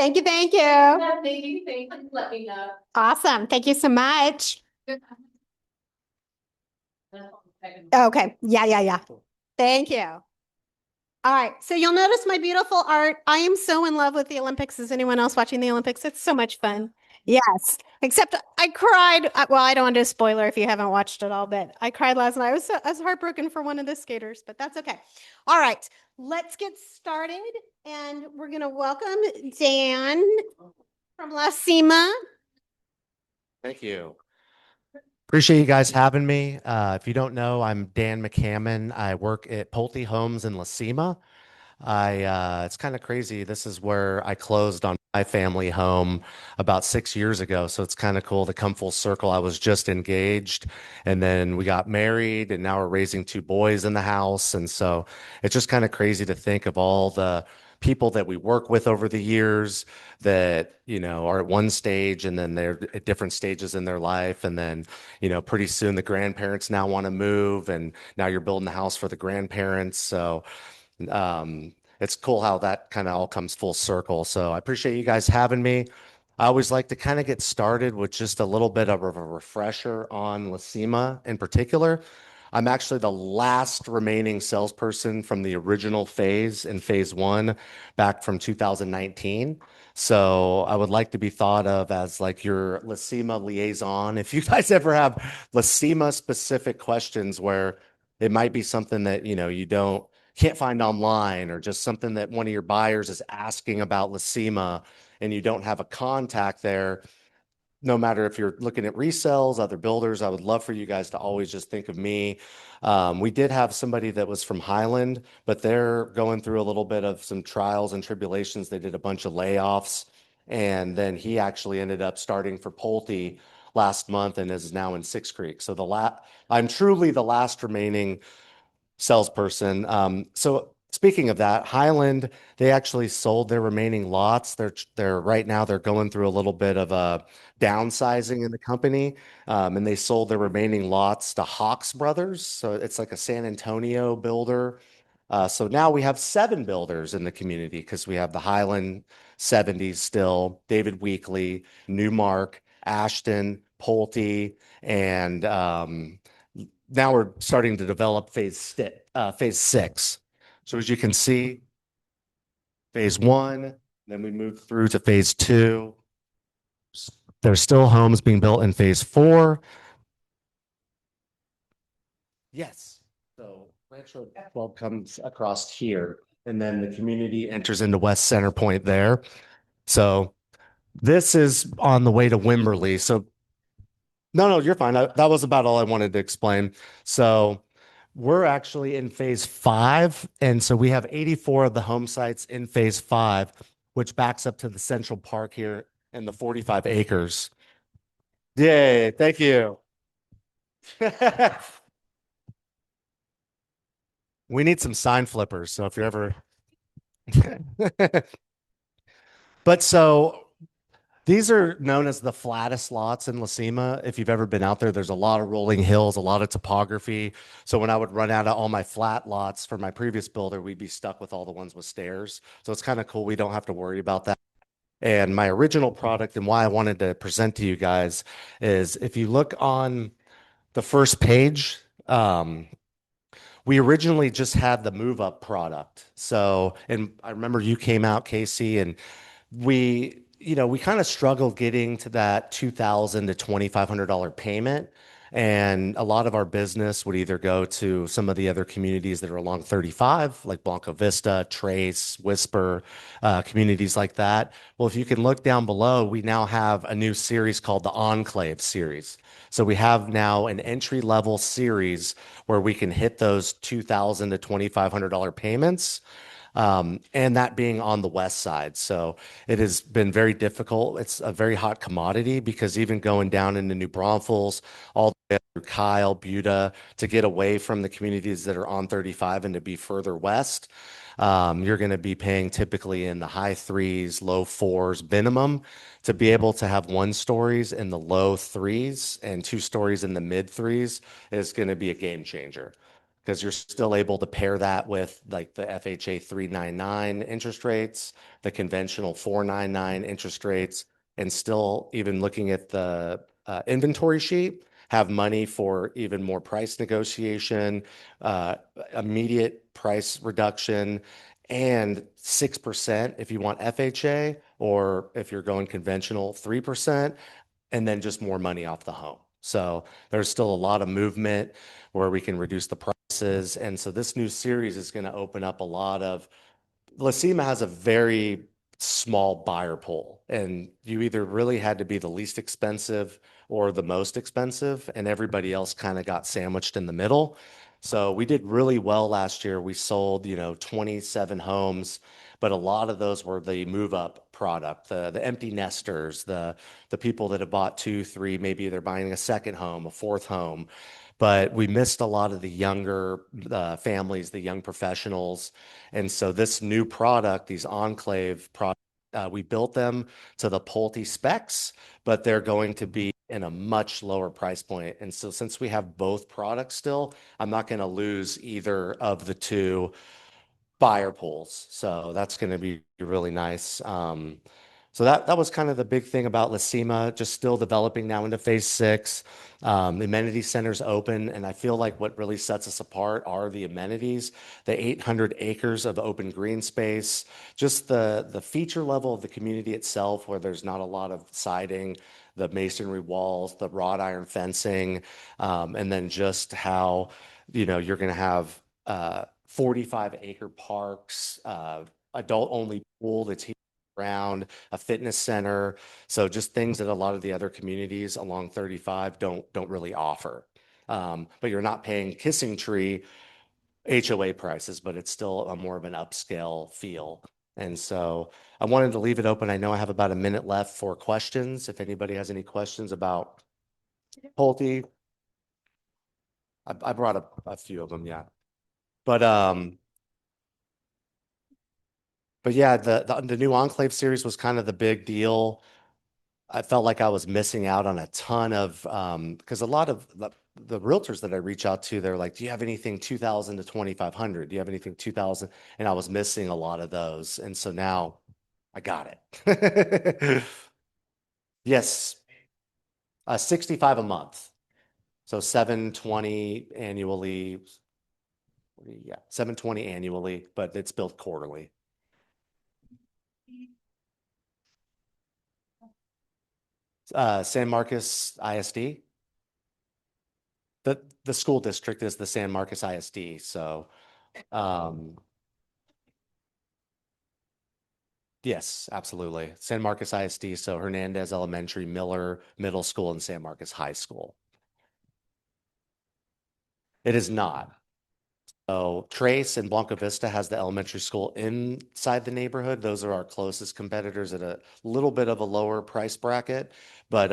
Thank you. Thank you. Yeah, thank you. Let me know. Awesome. Thank you so much. Okay. Yeah. Thank you. All right. So you'll notice my beautiful art. I am so in love with the Olympics. Is anyone else watching the Olympics? It's so much fun. Yes. Except I cried. Well, I don't want to do a spoiler if you haven't watched it all, but I cried last night. I was heartbroken for one of the skaters, but that's okay. All right. Let's get started. And we're going to welcome Dan from La Cima. Thank you. Appreciate you guys having me. If you don't know, I'm Dan McCammon. I work at Pulte Homes in La Cima. It's kind of crazy. This is where I closed on my family home about 6 years ago. So it's kind of cool to come full circle. I was just engaged and then we got married and now we're raising two boys in the house. And so it's just kind of crazy to think of all the people that we work with over the years that, are at one stage and then they're at different stages in their life. And then, pretty soon the grandparents now want to move and now you're building the house for the grandparents. So, it's cool how that kind of all comes full circle. So I appreciate you guys having me. I always like to kind of get started with just a little bit of a refresher on La Cima in particular. I'm actually the last remaining salesperson from the original phase in phase one back from 2019. So I would like to be thought of as like your La Cima liaison. If you guys ever have La Cima specific questions where it might be something that, you can't find online or just something that one of your buyers is asking about La Cima and you don't have a contact there, no matter if you're looking at resells, other builders, I would love for you guys to always just think of me. We did have somebody that was from Highland, but they're going through a little bit of some trials and tribulations. They did a bunch of layoffs, and then he actually ended up starting for Pulte last month and is now in Six Creek. So I'm truly the last remaining salesperson. So speaking of that, Highland, they actually sold their remaining lots. They're right now they're going through a little bit of a downsizing in the company, and they sold their remaining lots to Hawks Brothers. So it's like a San Antonio builder. So now we have seven builders in the community because we have the Highland 70s still, David Weekley, Newmark, Ashton, Pulte, and now we're starting to develop phase six. So as you can see, phase one, then we move through to phase two. There's still homes being built in phase four. Yes. So Rancho 12 comes across here, and then the community enters into West Center Point there. So this is on the way to Wimberley. So no, you're fine. That was about all I wanted to explain. So we're actually in phase five. And so we have 84 of the home sites in phase five, which backs up to the Central Park here and the 45 acres. Yay, thank you. We need some sign flippers. So if you're ever, but so these are known as the flattest lots in La Cima. If you've ever been out there, there's a lot of rolling hills, a lot of topography. So when I would run out of all my flat lots for my previous builder, we'd be stuck with all the ones with stairs. So it's kind of cool. We don't have to worry about that. And my original product and why I wanted to present to you guys is if you look on the first page, we originally just had the move up product. So, and I remember you came out, Casey, and we kind of struggled getting to that $2,000 to $2,500 payment. And a lot of our business would either go to some of the other communities that are along 35, like Blanca Vista, Trace, Whisper, communities like that. Well, if you can look down below, we now have a new series called the Enclave series. So we have now an entry level series where we can hit those $2,000 to $2,500 payments, and that being on the west side. So it has been very difficult. It's a very hot commodity because even going down into New Braunfels, all the way up through Kyle, Buda, to get away from the communities that are on 35 and to be further west, you're going to be paying typically in the high threes, low fours minimum. To be able to have one stories in the low threes and two stories in the mid threes is going to be a game changer. because you're still able to pair that with like the FHA 399 interest rates, the conventional 499 interest rates, and still even looking at the inventory sheet, have money for even more price negotiation, uh, immediate price reduction, and 6% if you want FHA, or if you're going conventional, 3%, and then just more money off the home. So there's still a lot of movement where we can reduce the prices. And so this new series is going to open up a lot of Lacima has a very small buyer pool, and you either really had to be the least expensive or the most expensive, and everybody else kind of got sandwiched in the middle. So we did really well last year. We sold, 27 homes, but a lot of those were the move up product, the empty nesters, the people that have bought two, three, maybe they're buying a second home, a fourth home. But we missed a lot of the younger families, the young professionals. And so this new product, these Enclave products, we built them to the Pulte specs, but they're going to be in a much lower price point. And so since we have both products still, I'm not going to lose either of the two buyer pools. So that's going to be really nice. So that was kind of the big thing about Lacima, just still developing now into phase 6. The amenity center's open, and I feel like what really sets us apart are the amenities, the 800 acres of open green space, just the feature level of the community itself, where there's not a lot of siding, the masonry walls, the wrought iron fencing, and then just how, you're going to have 45-acre parks, adult-only pool that's around, a fitness center. So just things that a lot of the other communities along 35 don't really offer. But you're not paying Kissing Tree HOA prices, but it's still a more of an upscale feel. And so I wanted to leave it open. I know I have about a minute left for questions. If anybody has any questions about Pulte, I brought a few of them, yeah. But yeah, the new Enclave series was kind of the big deal. I felt like I was missing out on a ton of because a lot of the realtors that I reach out to, they're like, "Do you have anything 2,000 to 2,500? Do you have anything 2,000?" And I was missing a lot of those, and so now I got it. Yes, 65 a month, so 720 annually. Yeah, 720 annually, but it's billed quarterly. San Marcos ISD. The school district is the San Marcos ISD. So, yes, absolutely. San Marcos ISD. So Hernandez Elementary, Miller Middle School, and San Marcos High School. It is not. So Trace and Blanca Vista has the elementary school inside the neighborhood. Those are our closest competitors at a little bit of a lower price bracket. But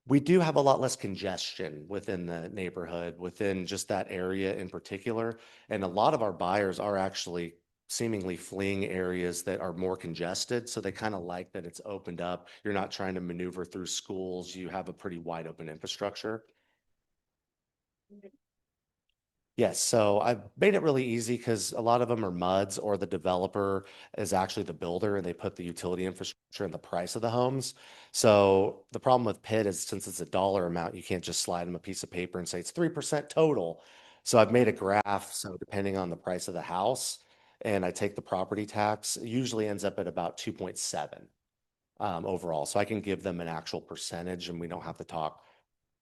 we do have a lot less congestion within the neighborhood, within just that area in particular. And a lot of our buyers are actually seemingly fleeing areas that are more congested. So they kind of like that it's opened up. You're not trying to maneuver through schools. You have a pretty wide open infrastructure. Yes, so I've made it really easy because a lot of them are MUDs, or the developer is actually the builder and they put the utility infrastructure in the price of the homes. So the problem with PIT is, since it's a dollar amount, you can't just slide them a piece of paper and say it's 3% total. So I've made a graph. So depending on the price of the house, and I take the property tax, it usually ends up at about 2.7 overall. So I can give them an actual percentage, and we don't have to talk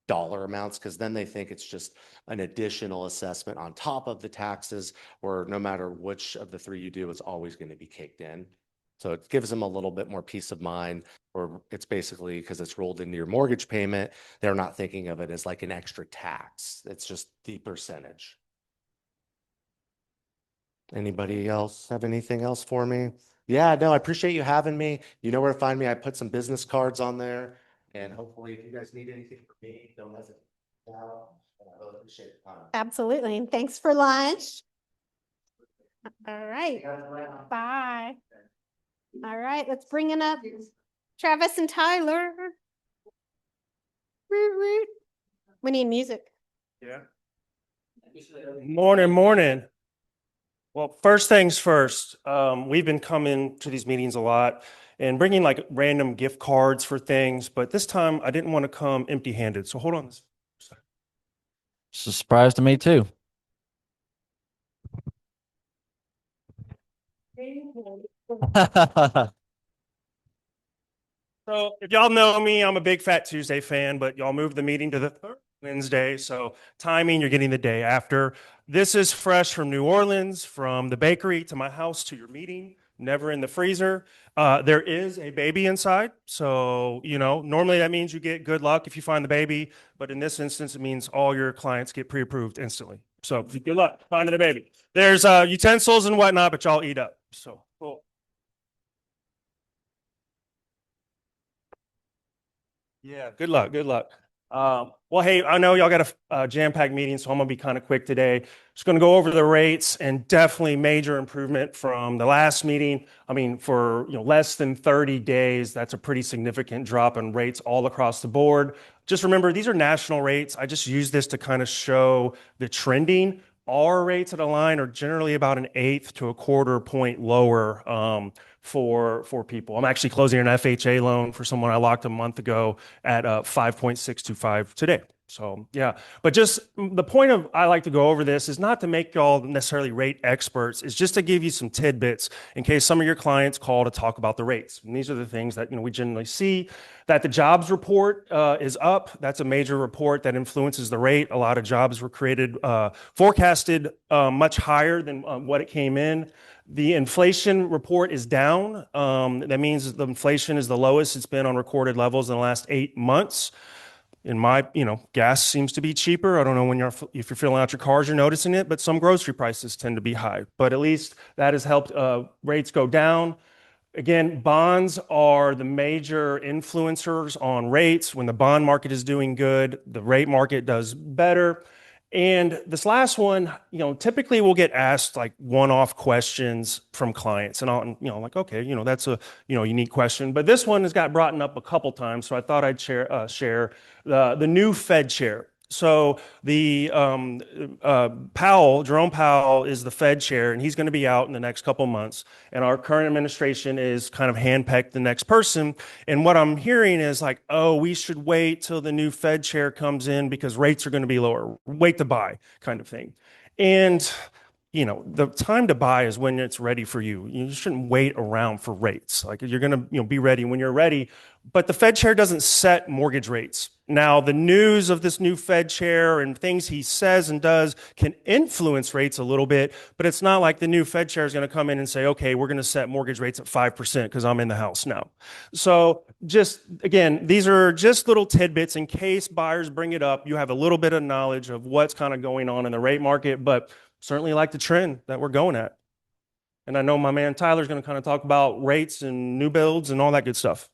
dollar amounts, because then they think it's just an additional assessment on top of the taxes, where no matter which of the three you do, it's always going to be caked in. So it gives them a little bit more peace of mind, or it's basically, because it's rolled into your mortgage payment, they're not thinking of it as like an extra tax. It's just the percentage. Anybody else have anything else for me? Yeah, no, I appreciate you having me. You know where to find me. I put some business cards on there, and hopefully if you guys need anything from me, don't hesitate. I really appreciate the time. Absolutely. And thanks for lunch. All right. See you guys around. Bye. All right, let's bring it up. Travis and Tyler. Root, root. We need music. Yeah. Morning. Well, first things first, we've been coming to these meetings a lot and bringing like random gift cards for things, but this time I didn't want to come empty-handed. So hold on. It's a surprise to me too. So if y'all know me, I'm a big Fat Tuesday fan, but y'all moved the meeting to the third Wednesday. So timing, you're getting the day after. This is fresh from New Orleans, from the bakery to my house to your meeting, never in the freezer. There is a baby inside. So, normally that means you get good luck if you find the baby. But in this instance, it means all your clients get pre-approved instantly. So good luck finding the baby. There's utensils and whatnot, but y'all eat up. So cool. Yeah, good luck. Good luck. Well, hey, I know y'all got a jam-packed meeting, so I'm gonna be kind of quick today. Just gonna go over the rates and definitely major improvement from the last meeting. I mean, for less than 30 days, that's a pretty significant drop in rates all across the board. Just remember, these are national rates. I just use this to kind of show the trending. Our rates at a line are generally about an eighth to a quarter point lower for people. I'm actually closing an FHA loan for someone I locked a month ago at 5.625 today. So yeah, but just the point of I like to go over this is not to make y'all necessarily rate experts. It's just to give you some tidbits in case some of your clients call to talk about the rates. And these are the things that we generally see. That the jobs report is up. That's a major report that influences the rate. A lot of jobs were created, forecasted much higher than what it came in. The inflation report is down. That means the inflation is the lowest it's been on recorded levels in the last 8 months. In my, gas seems to be cheaper. I don't know if you're filling out your cars, you're noticing it, but some grocery prices tend to be high. But at least that has helped rates go down. Again, bonds are the major influencers on rates. When the bond market is doing good, the rate market does better. And this last one, typically we'll get asked like one-off questions from clients, and I'll, like, okay, that's a, unique question. But this one has got brought up a couple times, so I thought I'd share the new Fed chair. So the Jerome Powell is the Fed chair, and he's going to be out in the next couple months. And our current administration is kind of handpicked the next person. And what I'm hearing is like, oh, we should wait till the new Fed chair comes in because rates are going to be lower. Wait to buy, kind of thing. And the time to buy is when it's ready for you. You shouldn't wait around for rates. Like you're going to, be ready when you're ready. But the Fed chair doesn't set mortgage rates. Now, the news of this new Fed chair and things he says and does can influence rates a little bit, but it's not like the new Fed chair is going to come in and say, okay, we're going to set mortgage rates at 5% because I'm in the house now. So just, again, these are just little tidbits in case buyers bring it up. You have a little bit of knowledge of what's kind of going on in the rate market, but certainly like the trend that we're going at. And I know my man Tyler's going to kind of talk about rates and new builds and all that good stuff.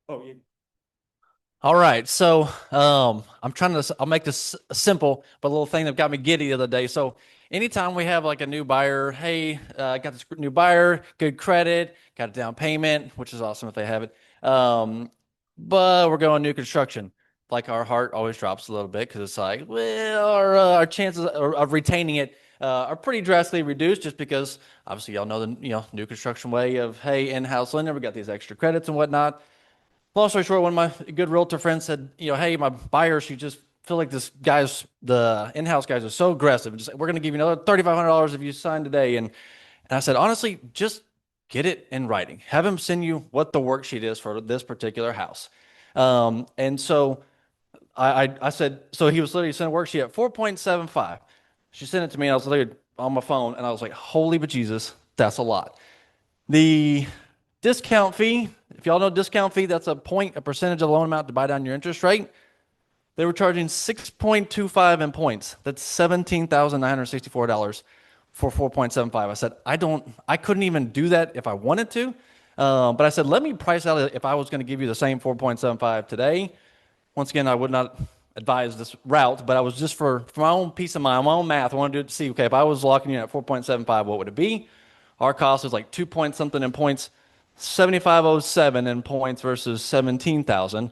Oh, yeah. All right, so I'll make this simple, but a little thing that got me giddy the other day. So anytime we have like a new buyer, hey, got this new buyer, good credit, got a down payment, which is awesome if they have it. But we're going new construction. Like our heart always drops a little bit because it's like, well, our chances of retaining it are pretty drastically reduced just because obviously y'all know the new construction way of hey, in-house lender, we got these extra credits and whatnot. Long story short, one of my good realtor friends said, hey, my buyer, she just feel like the in-house guys are so aggressive. Just we're going to give you another $3,500 if you sign today. And I said, honestly, just get it in writing. Have him send you what the worksheet is for this particular house. And so I said, so he was literally sending a worksheet at 4.75. She sent it to me, and I was literally on my phone, and I was like, holy bejesus, that's a lot. The discount fee, if y'all know discount fee, that's a percentage of the loan amount to buy down your interest rate. They were charging 6.25 in points. That's $17,964 for 4.75. I said, I couldn't even do that if I wanted to. But I said, let me price out if I was going to give you the same 4.75 today. Once again, I would not advise this route, but I was just for my own peace of mind, my own math. I wanted to do it to see, okay, if I was locking in at 4.75, what would it be? Our cost is like 2 point something in points, 7,507 in points versus 17,000.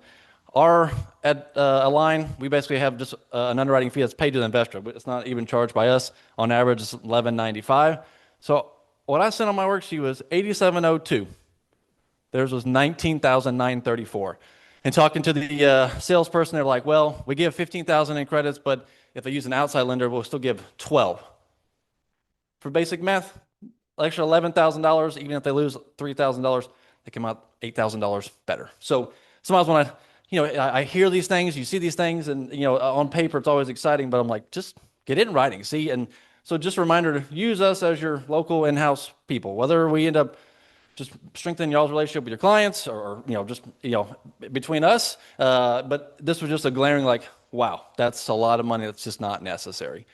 our at Align, we basically have just an underwriting fee that's paid to the investor, but it's not even charged by us. On average, it's $11.95. So what I sent on my worksheet was 8702. Theirs was 19,934. And talking to the salesperson, they're like, well, we give 15,000 in credits, but if they use an outside lender, we'll still give 12. For basic math, extra $11,000, even if they lose $3,000, they come out $8,000 better. So sometimes when I hear these things, you see these things, and on paper it's always exciting, but I'm like, just get it in writing, see? And so just a reminder to use us as your local in-house people, whether we end up just strengthening y'all's relationship with your clients or just between us. But this was just a glaring like, wow, that's a lot of money that's just not necessary.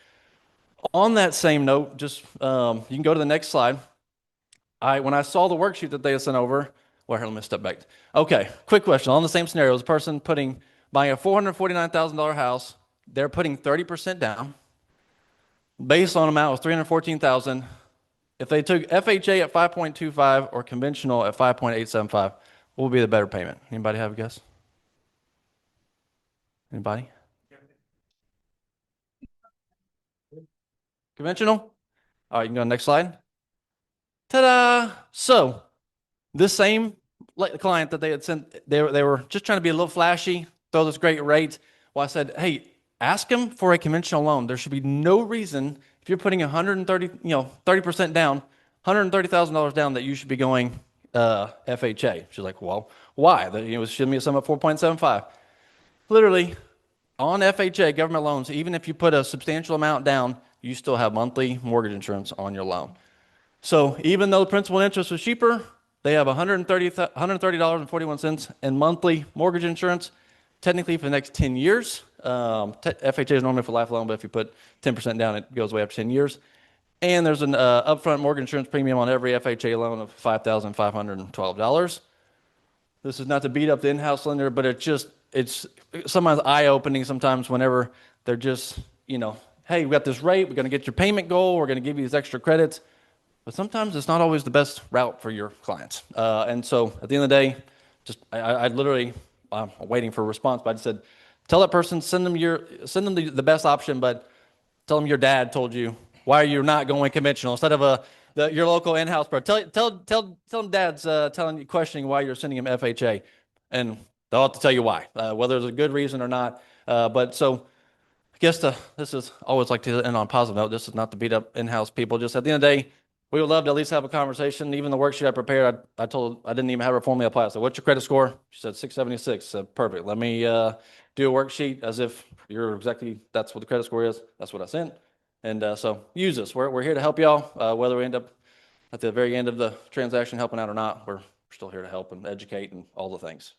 On that same note, just you can go to the next slide. When I saw the worksheet that they had sent over, well, here, let me step back. Okay, quick question. On the same scenario, is a person buying a $449,000 house, they're putting 30% down. Base loan amount was $314,000. If they took FHA at 5.25 or conventional at 5.875, what would be the better payment? Anybody have a guess? Anybody? Conventional? All right, you can go to the next slide. Ta-da! So this same client that they had sent, they were just trying to be a little flashy, throw this great rate. Well, I said, hey, ask them for a conventional loan. There should be no reason if you're putting 30% down, $130,000 down, that you should be going FHA. She's like, well, why? Should be some at 4.75. Literally, on FHA government loans, even if you put a substantial amount down, you still have monthly mortgage insurance on your loan. So even though the principal and interest was cheaper, they have $130.41 in monthly mortgage insurance, technically for the next 10 years. FHA is normally for life loan, but if you put 10% down, it goes away after 10 years. And there's an upfront mortgage insurance premium on every FHA loan of $5,512. This is not to beat up the in-house lender, but it's sometimes eye-opening sometimes whenever they're just, hey, we got this rate, we're going to get your payment goal, we're going to give you these extra credits. But sometimes it's not always the best route for your clients. And so at the end of the day, I'm waiting for a response, but I just said, tell that person, send them the best option, but tell them your dad told you why you're not going conventional instead of your local in-house pro. Tell them dad's questioning why you're sending him FHA, and they'll have to tell you why, whether there's a good reason or not. But so I guess this is always like to end on a positive note. This is not to beat up in-house people. Just at the end of the day, we would love to at least have a conversation. Even the worksheet I prepared, I didn't even have her formally apply. I said, what's your credit score? She said 676. I said, perfect. Let me do a worksheet as if that's what the credit score is. That's what I sent. And so use us. We're here to help y'all. Whether we end up at the very end of the transaction helping out or not, we're still here to help and educate and all the things.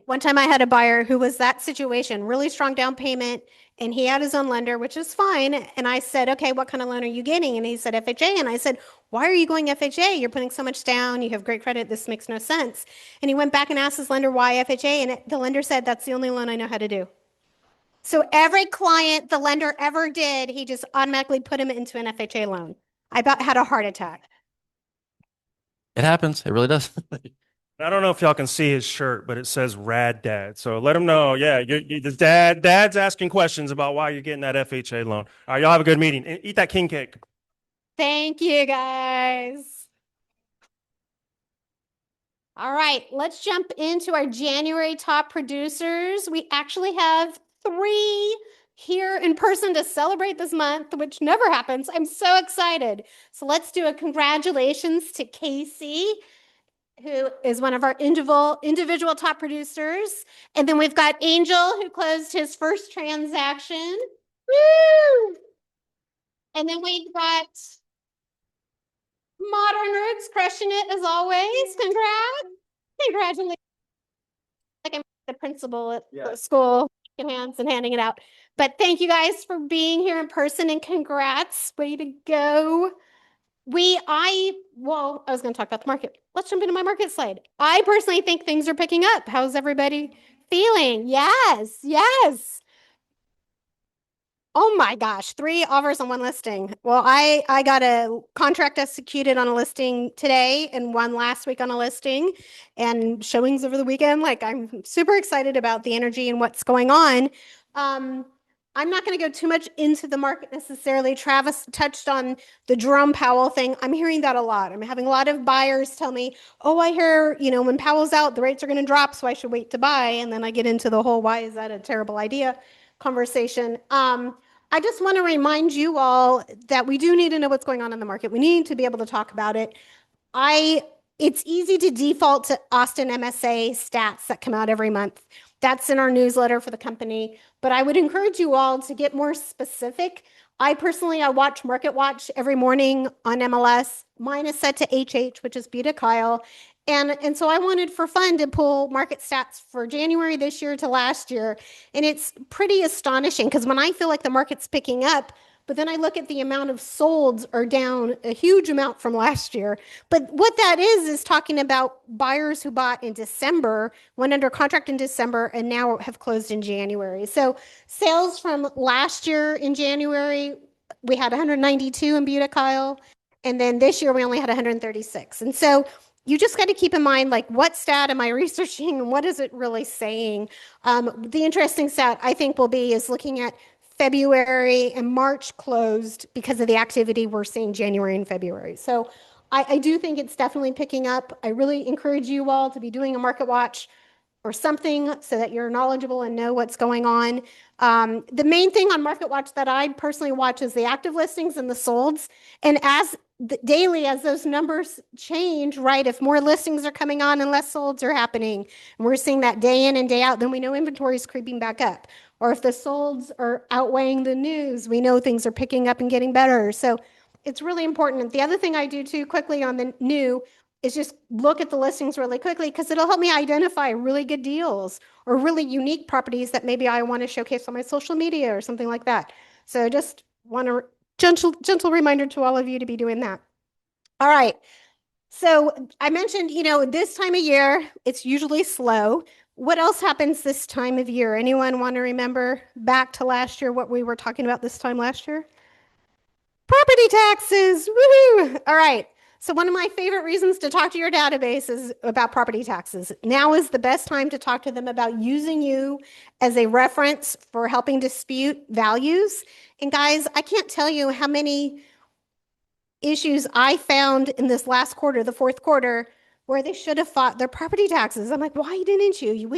One time I had a buyer who was that situation, really strong down payment, and he had his own lender, which is fine. And I said, okay, what kind of loan are you getting? And he said FHA. And I said, why are you going FHA? You're putting so much down. You have great credit. This makes no sense. And he went back and asked his lender why FHA. And the lender said, that's the only loan I know how to do. So every client the lender ever did, he just automatically put him into an FHA loan. I about had a heart attack. It happens. It really does. I don't know if y'all can see his shirt, but it says Rad Dad. So let him know. Yeah, the dad's asking questions about why you're getting that FHA loan. All right, y'all have a good meeting. Eat that king cake. Thank you, guys. All right, let's jump into our January top producers. We actually have 3 here in person to celebrate this month, which never happens. I'm so excited. So let's do a congratulations to Casey, who is one of our individual top producers. And then we've got Angel, who closed his first transaction. Woo! And then we've got Modern Roots crushing it as always. Congratulations. Like I'm the principal at the school, shaking hands and handing it out. But thank you guys for being here in person, and congrats. Way to go. I was going to talk about the market. Let's jump into my market slide. I personally think things are picking up. How's everybody feeling? Yes. Oh my gosh, 3 offers on 1 listing. Well, I got a contract executed on a listing today and one last week on a listing and showings over the weekend. Like I'm super excited about the energy and what's going on. I'm not going to go too much into the market necessarily. Travis touched on the Jerome Powell thing. I'm hearing that a lot. I'm having a lot of buyers tell me, "Oh, I hear, when Powell's out, the rates are going to drop, so I should wait to buy." And then I get into the whole, "Why is that a terrible idea?" conversation. I just want to remind you all that we do need to know what's going on in the market. We need to be able to talk about it. It's easy to default to Austin MSA stats that come out every month. That's in our newsletter for the company, but I would encourage you all to get more specific. I watch Market Watch every morning on MLS. Mine is set to HH, which is Beta Kyle. And so I wanted for fun to pull market stats for January this year to last year. And it's pretty astonishing because when I feel like the market's picking up, but then I look at the amount of solds are down a huge amount from last year. But what that is talking about buyers who bought in December, went under contract in December, and now have closed in January. So sales from last year in January, we had 192 in Buda Kyle. And then this year we only had 136. And so you just got to keep in mind, like, what stat am I researching and what is it really saying? The interesting stat I think is looking at February and March closed because of the activity we're seeing January and February. So I do think it's definitely picking up. I really encourage you all to be doing a market watch or something so that you're knowledgeable and know what's going on. The main thing on Market Watch that I personally watch is the active listings and the solds. And daily, as those numbers change, right, if more listings are coming on and less solds are happening, and we're seeing that day in and day out, then we know inventory is creeping back up. Or if the solds are outweighing the news, we know things are picking up and getting better. So it's really important. The other thing I do too quickly on the new is just look at the listings really quickly because it'll help me identify really good deals or really unique properties that maybe I want to showcase on my social media or something like that. So just want a gentle reminder to all of you to be doing that. All right. So I mentioned, this time of year, it's usually slow. What else happens this time of year? Anyone want to remember back to last year, what we were talking about this time last year? Property taxes. Woohoo! All right. So one of my favorite reasons to talk to your database is about property taxes. Now is the best time to talk to them about using you as a reference for helping dispute values. And guys, I can't tell you how many issues I found in this last quarter, the fourth quarter, where they should have fought their property taxes. I'm like, why didn't you?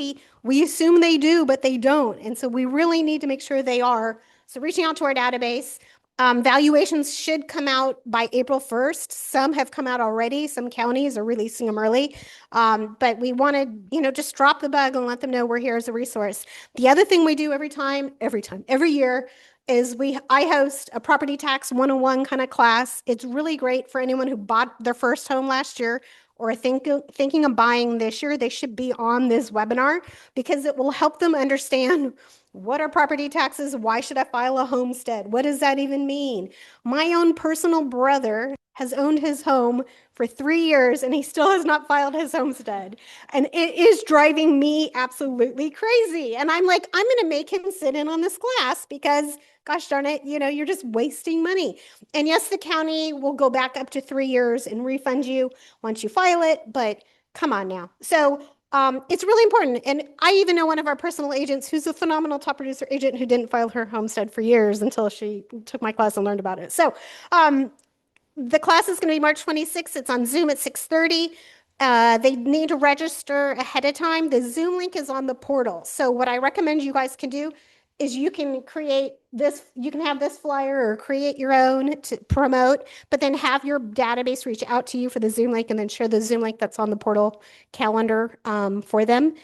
We assume they do, but they don't. And so we really need to make sure they are. So reaching out to our database. Valuations should come out by April 1st. Some have come out already. Some counties are releasing them early. But we want to, just drop the bug and let them know we're here as a resource. The other thing we do every year is I host a property tax 101 kind of class. It's really great for anyone who bought their first home last year or thinking of buying this year. They should be on this webinar because it will help them understand what are property taxes? Why should I file a homestead? What does that even mean? My own personal brother has owned his home for 3 years and he still has not filed his homestead. And it is driving me absolutely crazy. And I'm like, I'm going to make him sit in on this class because, gosh darn it, you're just wasting money. And yes, the county will go back up to 3 years and refund you once you file it, but come on now. So it's really important. And I even know one of our personal agents who's a phenomenal top producer agent who didn't file her homestead for years until she took my class and learned about it. So the class is going to be March 26th. It's on Zoom at 6:30. They need to register ahead of time. The Zoom link is on the portal. So what I recommend you guys can do is you can create this, you can have this flyer or create your own to promote, but then have your database reach out to you for the Zoom link and then share the Zoom link that's on the portal calendar for them.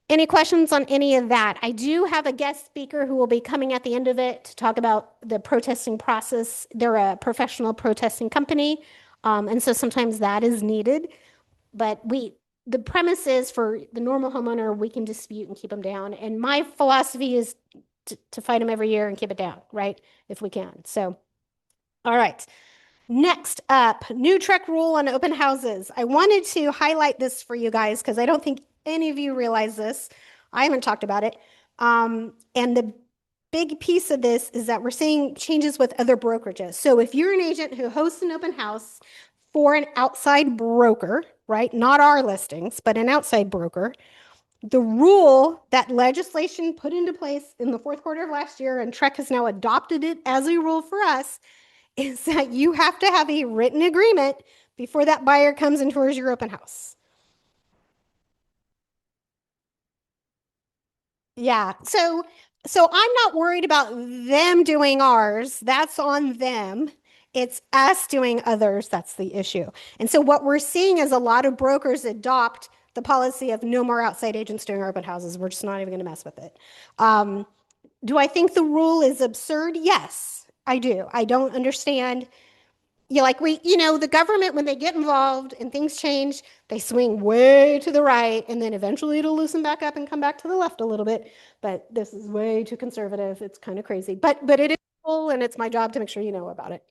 Any questions on any of that? I do have a guest speaker who will be coming at the end of it to talk about the protesting process. They're a professional protesting company, and so sometimes that is needed. But the premise is for the normal homeowner, we can dispute and keep them down. And my philosophy is to fight them every year and keep it down, right? If we can. So, all right. Next up, new truck rule on open houses. I wanted to highlight this for you guys because I don't think any of you realize this. I haven't talked about it. And big piece of this is that we're seeing changes with other brokerages. So if you're an agent who hosts an open house for an outside broker, right? Not our listings, but an outside broker, the rule that legislation put into place in the fourth quarter of last year, and Trek has now adopted it as a rule for us, is that you have to have a written agreement before that buyer comes and tours your open house. Yeah. So I'm not worried about them doing ours. That's on them. It's us doing others. That's the issue. And so what we're seeing is a lot of brokers adopt the policy of no more outside agents doing open houses. We're just not even going to mess with it. Do I think the rule is absurd? Yes, I do. I don't understand. The government, when they get involved and things change, they swing way to the right, and then eventually it'll loosen back up and come back to the left a little bit. But this is way too conservative. It's kind of crazy. But it is cool, and it's my job to make sure you know about it.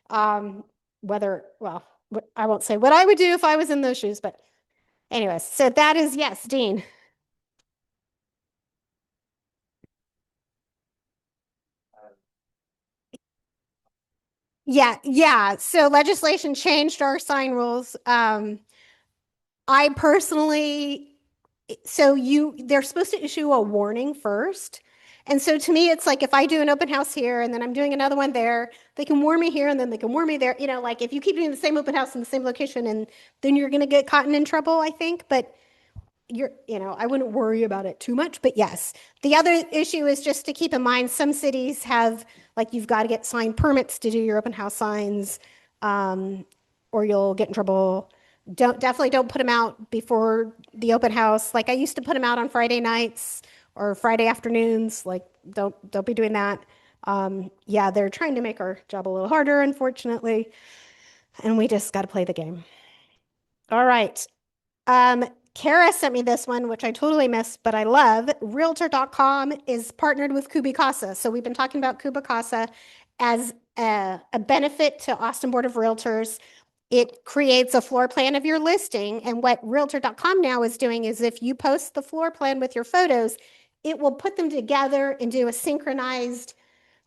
I won't say what I would do if I was in those shoes, but anyways, so that is yes, Dean. Yeah. So legislation changed our sign rules. I personally, they're supposed to issue a warning first. And so to me, it's like if I do an open house here and then I'm doing another one there, they can warn me here and then they can warn me there. Like if you keep doing the same open house in the same location, and then you're going to get caught in trouble, I think. But I wouldn't worry about it too much. But yes, the other issue is just to keep in mind some cities have, like, you've got to get signed permits to do your open house signs, or you'll get in trouble. Definitely don't put them out before the open house. Like I used to put them out on Friday nights or Friday afternoons. Like don't be doing that. Yeah, they're trying to make our job a little harder, unfortunately, and we just got to play the game. All right. Kara sent me this one, which I totally missed, but I love. Realtor.com is partnered with Kubicasa. So we've been talking about Kubicasa as a benefit to Austin Board of Realtors. It creates a floor plan of your listing. And what Realtor.com now is doing is if you post the floor plan with your photos, it will put them together and do a synchronized,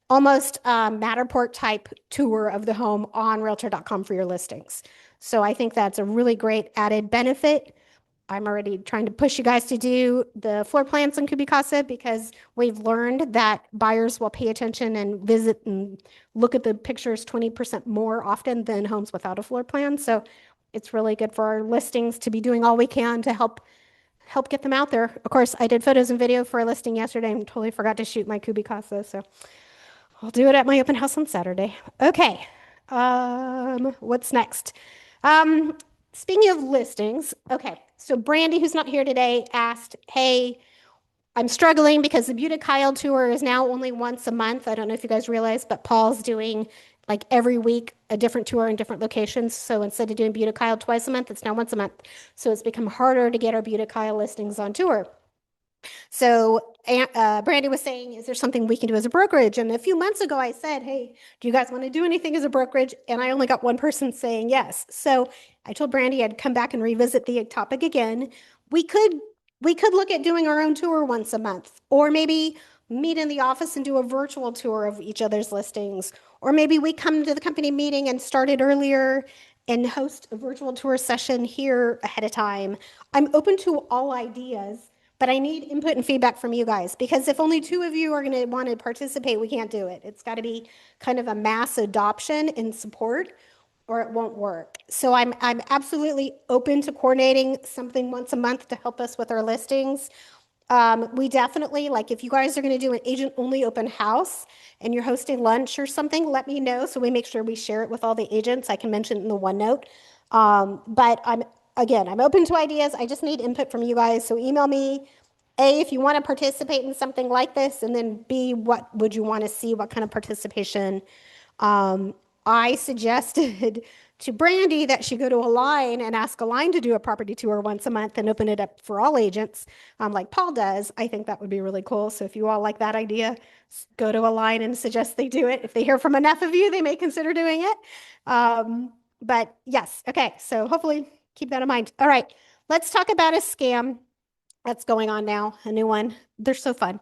almost Matterport type tour of the home on Realtor.com for your listings. So I think that's a really great added benefit. I'm already trying to push you guys to do the floor plans on Kubicasa because we've learned that buyers will pay attention and visit and look at the pictures 20% more often than homes without a floor plan. So it's really good for our listings to be doing all we can to help get them out there. Of course, I did photos and video for a listing yesterday and totally forgot to shoot my Kubicasa. So I'll do it at my open house on Saturday. Okay. What's next? Speaking of listings, okay, so Brandy, who's not here today, asked, hey, I'm struggling because the Buda Kyle tour is now only once a month. I don't know if you guys realize, but Paul's doing like every week a different tour in different locations. So instead of doing Buda Kyle twice a month, it's now once a month. So it's become harder to get our Buda Kyle listings on tour. So Brandy was saying, is there something we can do as a brokerage? And a few months ago, I said, hey, do you guys want to do anything as a brokerage? And I only got one person saying yes. So I told Brandy I'd come back and revisit the topic again. We could look at doing our own tour once a month, or maybe meet in the office and do a virtual tour of each other's listings. Or maybe we come to the company meeting and start it earlier and host a virtual tour session here ahead of time. I'm open to all ideas. But I need input and feedback from you guys, because if only 2 of you are going to want to participate, we can't do it. It's got to be kind of a mass adoption and support, or it won't work. So I'm absolutely open to coordinating something once a month to help us with our listings. We definitely, like, if you guys are going to do an agent only open house and you're hosting lunch or something, let me know so we make sure we share it with all the agents. I can mention it in the OneNote. But I'm open to ideas. I just need input from you guys. So email me, A, if you want to participate in something like this, and then B, what would you want to see? What kind of participation? I suggested to Brandy that she go to Align and ask Align to do a property tour once a month and open it up for all agents, like Paul does. I think that would be really cool. So if you all like that idea, go to Align and suggest they do it. If they hear from enough of you, they may consider doing it. But yes, okay. So hopefully keep that in mind. All right, let's talk about a scam that's going on now, a new one. They're so fun.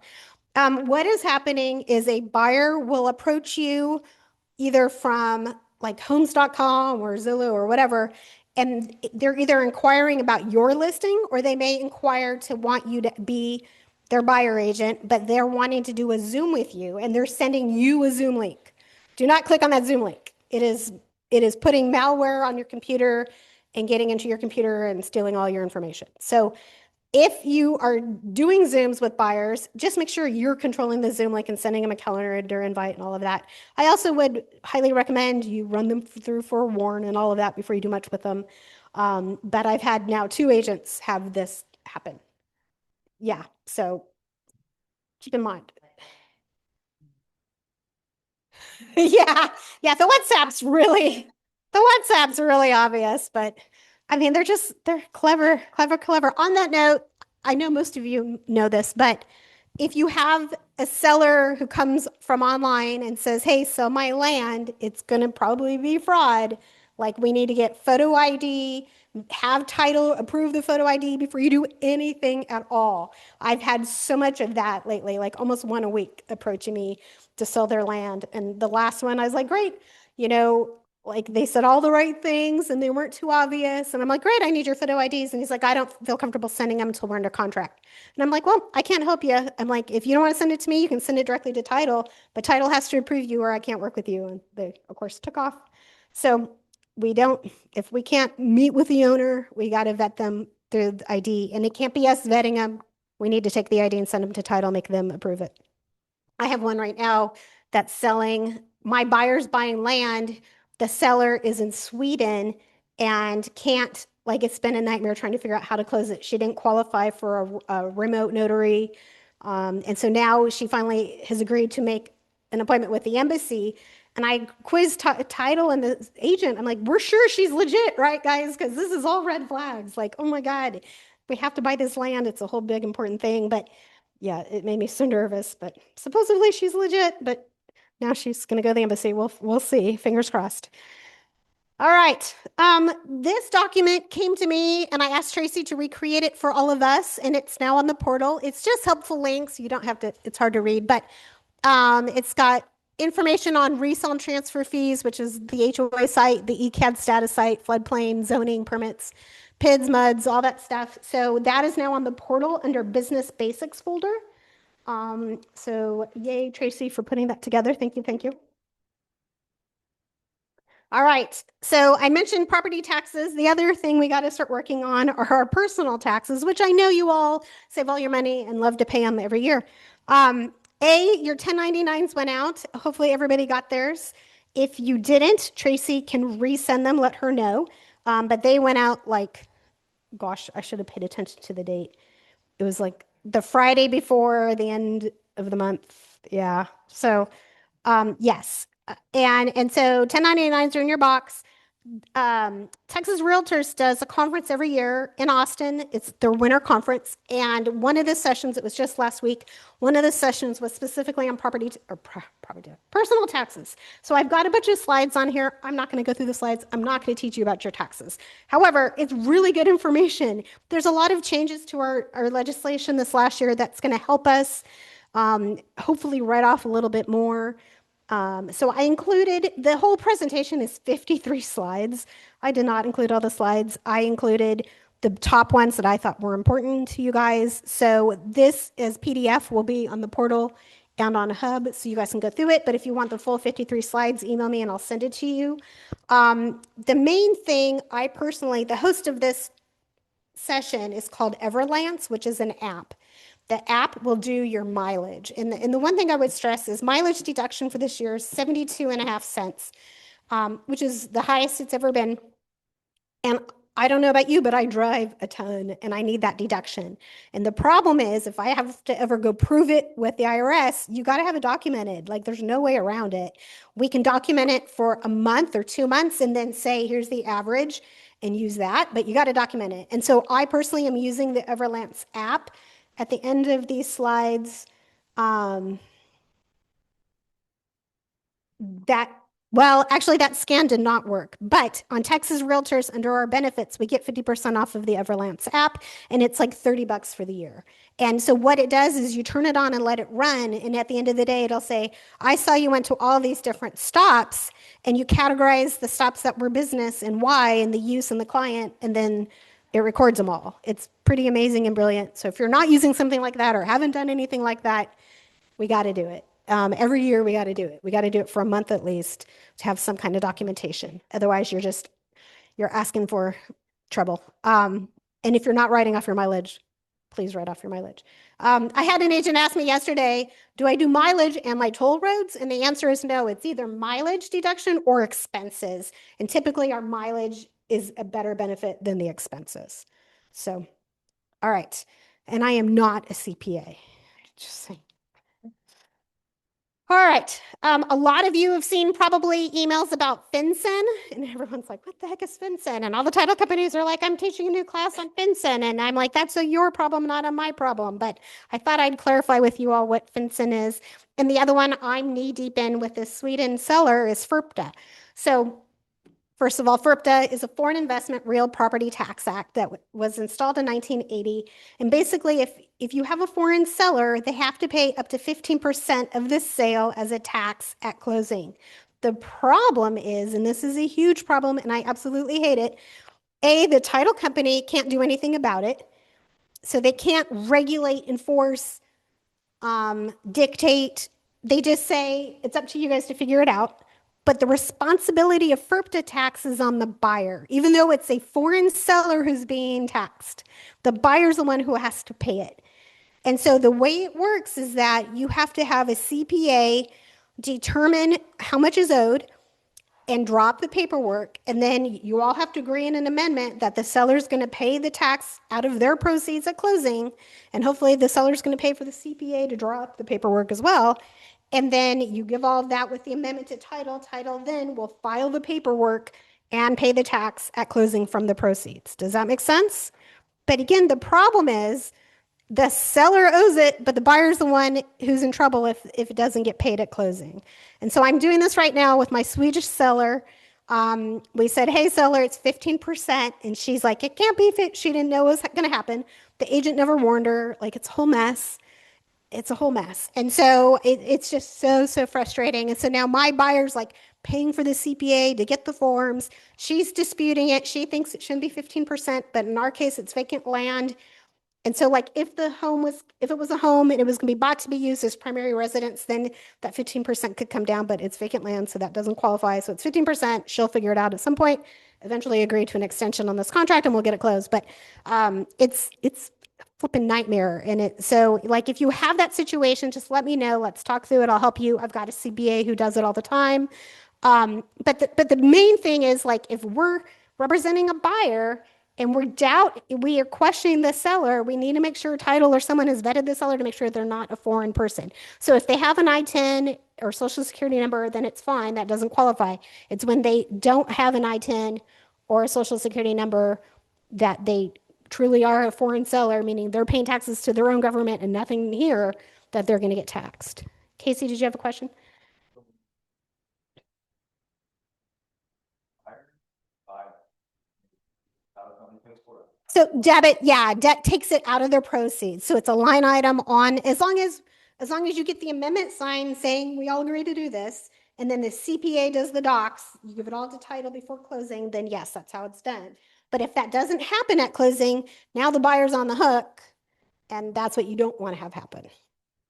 What is happening is a buyer will approach you either from like homes.com or Zillow or whatever, and they're either inquiring about your listing or they may inquire to want you to be their buyer agent, but they're wanting to do a Zoom with you and they're sending you a Zoom link. Do not click on that Zoom link. It is putting malware on your computer and getting into your computer and stealing all your information. So if you are doing Zooms with buyers, just make sure you're controlling the Zoom link and sending them a calendar invite and all of that. I also would highly recommend you run them through Forewarn and all of that before you do much with them. But I've had now 2 agents have this happen. Yeah, so keep in mind. Yeah, yeah, the WhatsApp's really obvious, but I mean, they're clever, clever, clever. On that note, I know most of you know this, but if you have a seller who comes from online and says, hey, sell my land, it's going to probably be fraud. Like we need to get photo ID, have title, approve the photo ID before you do anything at all. I've had so much of that lately, like almost one a week approaching me to sell their land. And the last one, I was like, great, like they said all the right things and they weren't too obvious. And I'm like, great, I need your photo IDs. And he's like, I don't feel comfortable sending them until we're under contract. And I'm like, well, I can't help you. I'm like, if you don't want to send it to me, you can send it directly to title, but title has to approve you or I can't work with you. And they, of course, took off. So if we can't meet with the owner, we got to vet them through the ID. And it can't be us vetting them. We need to take the ID and send them to title, make them approve it. I have one right now that's selling. My buyer's buying land. The seller is in Sweden and can't, like, it's been a nightmare trying to figure out how to close it. She didn't qualify for a remote notary. And so now she finally has agreed to make an appointment with the embassy. And I quizzed title and the agent. I'm like, we're sure she's legit, right, guys? Because this is all red flags. Like, oh my God, we have to buy this land. It's a whole big important thing. But yeah, it made me so nervous. But supposedly she's legit. But now she's going to go to the embassy. We'll see. Fingers crossed. All right. This document came to me and I asked Tracy to recreate it for all of us, and it's now on the portal. It's just helpful links. You don't have to, it's hard to read, but it's got information on resale and transfer fees, which is the HOA site, the ECAD status site, floodplain, zoning permits, PIDs, MUDs, all that stuff. So that is now on the portal under Business Basics folder. So yay, Tracy, for putting that together. Thank you. Thank you. All right. So I mentioned property taxes. The other thing we got to start working on are our personal taxes, which I know you all save all your money and love to pay them every year. Your 1099s went out. Hopefully everybody got theirs. If you didn't, Tracy can resend them, let her know. But they went out like, gosh, I should have paid attention to the date. It was like the Friday before the end of the month. Yeah. So, yes. And so 1099s are in your box. Texas Realtors does a conference every year in Austin. It's their winter conference. And one of the sessions, it was just last week, one of the sessions was specifically on personal taxes. So I've got a bunch of slides on here. I'm not going to go through the slides. I'm not going to teach you about your taxes. However, it's really good information. There's a lot of changes to our legislation this last year that's going to help us hopefully write off a little bit more. So I included, the whole presentation is 53 slides. I did not include all the slides. I included the top ones that I thought were important to you guys. So this as PDF will be on the portal and on Hub, so you guys can go through it. But if you want the full 53 slides, email me and I'll send it to you. The main thing, the host of this session is called Everlance, which is an app. The app will do your mileage. And the one thing I would stress is mileage deduction for this year is 72.5 cents, which is the highest it's ever been. And I don't know about you, but I drive a ton and I need that deduction. And the problem is if I have to ever go prove it with the IRS, you got to have it documented. Like there's no way around it. We can document it for a month or 2 months and then say, here's the average and use that, but you got to document it. And so I personally am using the Everlance app. At the end of these slides, that Well, actually, that scan did not work. But on Texas Realtors, under our benefits, we get 50% off of the Everlance app, and it's like $30 for the year. And so what it does is you turn it on and let it run, and at the end of the day, it'll say, I saw you went to all these different stops, and you categorize the stops that were business and why, and the use and the client, and then it records them all. It's pretty amazing and brilliant. So if you're not using something like that or haven't done anything like that, we got to do it. Every year we got to do it. We got to do it for a month at least to have some kind of documentation. Otherwise, you're asking for trouble. And if you're not writing off your mileage, please write off your mileage. I had an agent ask me yesterday, do I do mileage and my toll roads? And the answer is no. It's either mileage deduction or expenses. And typically our mileage is a better benefit than the expenses. So, all right. And I am not a CPA. Just saying. All right. A lot of you have seen probably emails about FinCEN, and everyone's like, what the heck is FinCEN? And all the title companies are like, I'm teaching a new class on FinCEN. And I'm like, that's your problem, not on my problem. But I thought I'd clarify with you all what FinCEN is. And the other one I'm knee deep in with this Sweden seller is FERPTA. So first of all, FERPTA is a Foreign Investment Real Property Tax Act that was installed in 1980. And basically, if you have a foreign seller, they have to pay up to 15% of this sale as a tax at closing. The problem is, and this is a huge problem, and I absolutely hate it, A, the title company can't do anything about it. So they can't regulate, enforce, dictate. They just say, it's up to you guys to figure it out. But the responsibility of FERPTA tax is on the buyer, even though it's a foreign seller who's being taxed. The buyer's the one who has to pay it. And so the way it works is that you have to have a CPA determine how much is owed and drop the paperwork. And then you all have to agree in an amendment that the seller's going to pay the tax out of their proceeds at closing. And hopefully the seller's going to pay for the CPA to draw up the paperwork as well. And then you give all of that with the amendment to title. Title then will file the paperwork and pay the tax at closing from the proceeds. Does that make sense? But again, the problem is the seller owes it, but the buyer's the one who's in trouble if it doesn't get paid at closing. And so I'm doing this right now with my Swedish seller. We said, hey, seller, it's 15%. And she's like, it can't be. She didn't know it was going to happen. The agent never warned her. Like, it's a whole mess. It's a whole mess. And so it's just so frustrating. And so now my buyer's like paying for the CPA to get the forms. She's disputing it. She thinks it shouldn't be 15%, but in our case, it's vacant land. And so like if it was a home and it was going to be bought to be used as primary residence, then that 15% could come down, but it's vacant land, so that doesn't qualify. So it's 15%. She'll figure it out at some point, eventually agree to an extension on this contract, and we'll get it closed. But it's flipping nightmare. And so like if you have that situation, just let me know. Let's talk through it. I'll help you. I've got a CBA who does it all the time. But the main thing is like if we're representing a buyer and we are questioning the seller, we need to make sure title or someone has vetted the seller to make sure they're not a foreign person. So if they have an I-10 or social security number, then it's fine. That doesn't qualify. It's when they don't have an I-10 or a social security number that they truly are a foreign seller, meaning they're paying taxes to their own government and nothing here, that they're going to get taxed. Casey, did you have a question? So debt takes it out of their proceeds. So it's a line item on, as long as you get the amendment signed saying we all agree to do this, and then the CPA does the docs, you give it all to title before closing, then yes, that's how it's done. But if that doesn't happen at closing, now the buyer's on the hook, and that's what you don't want to have happen.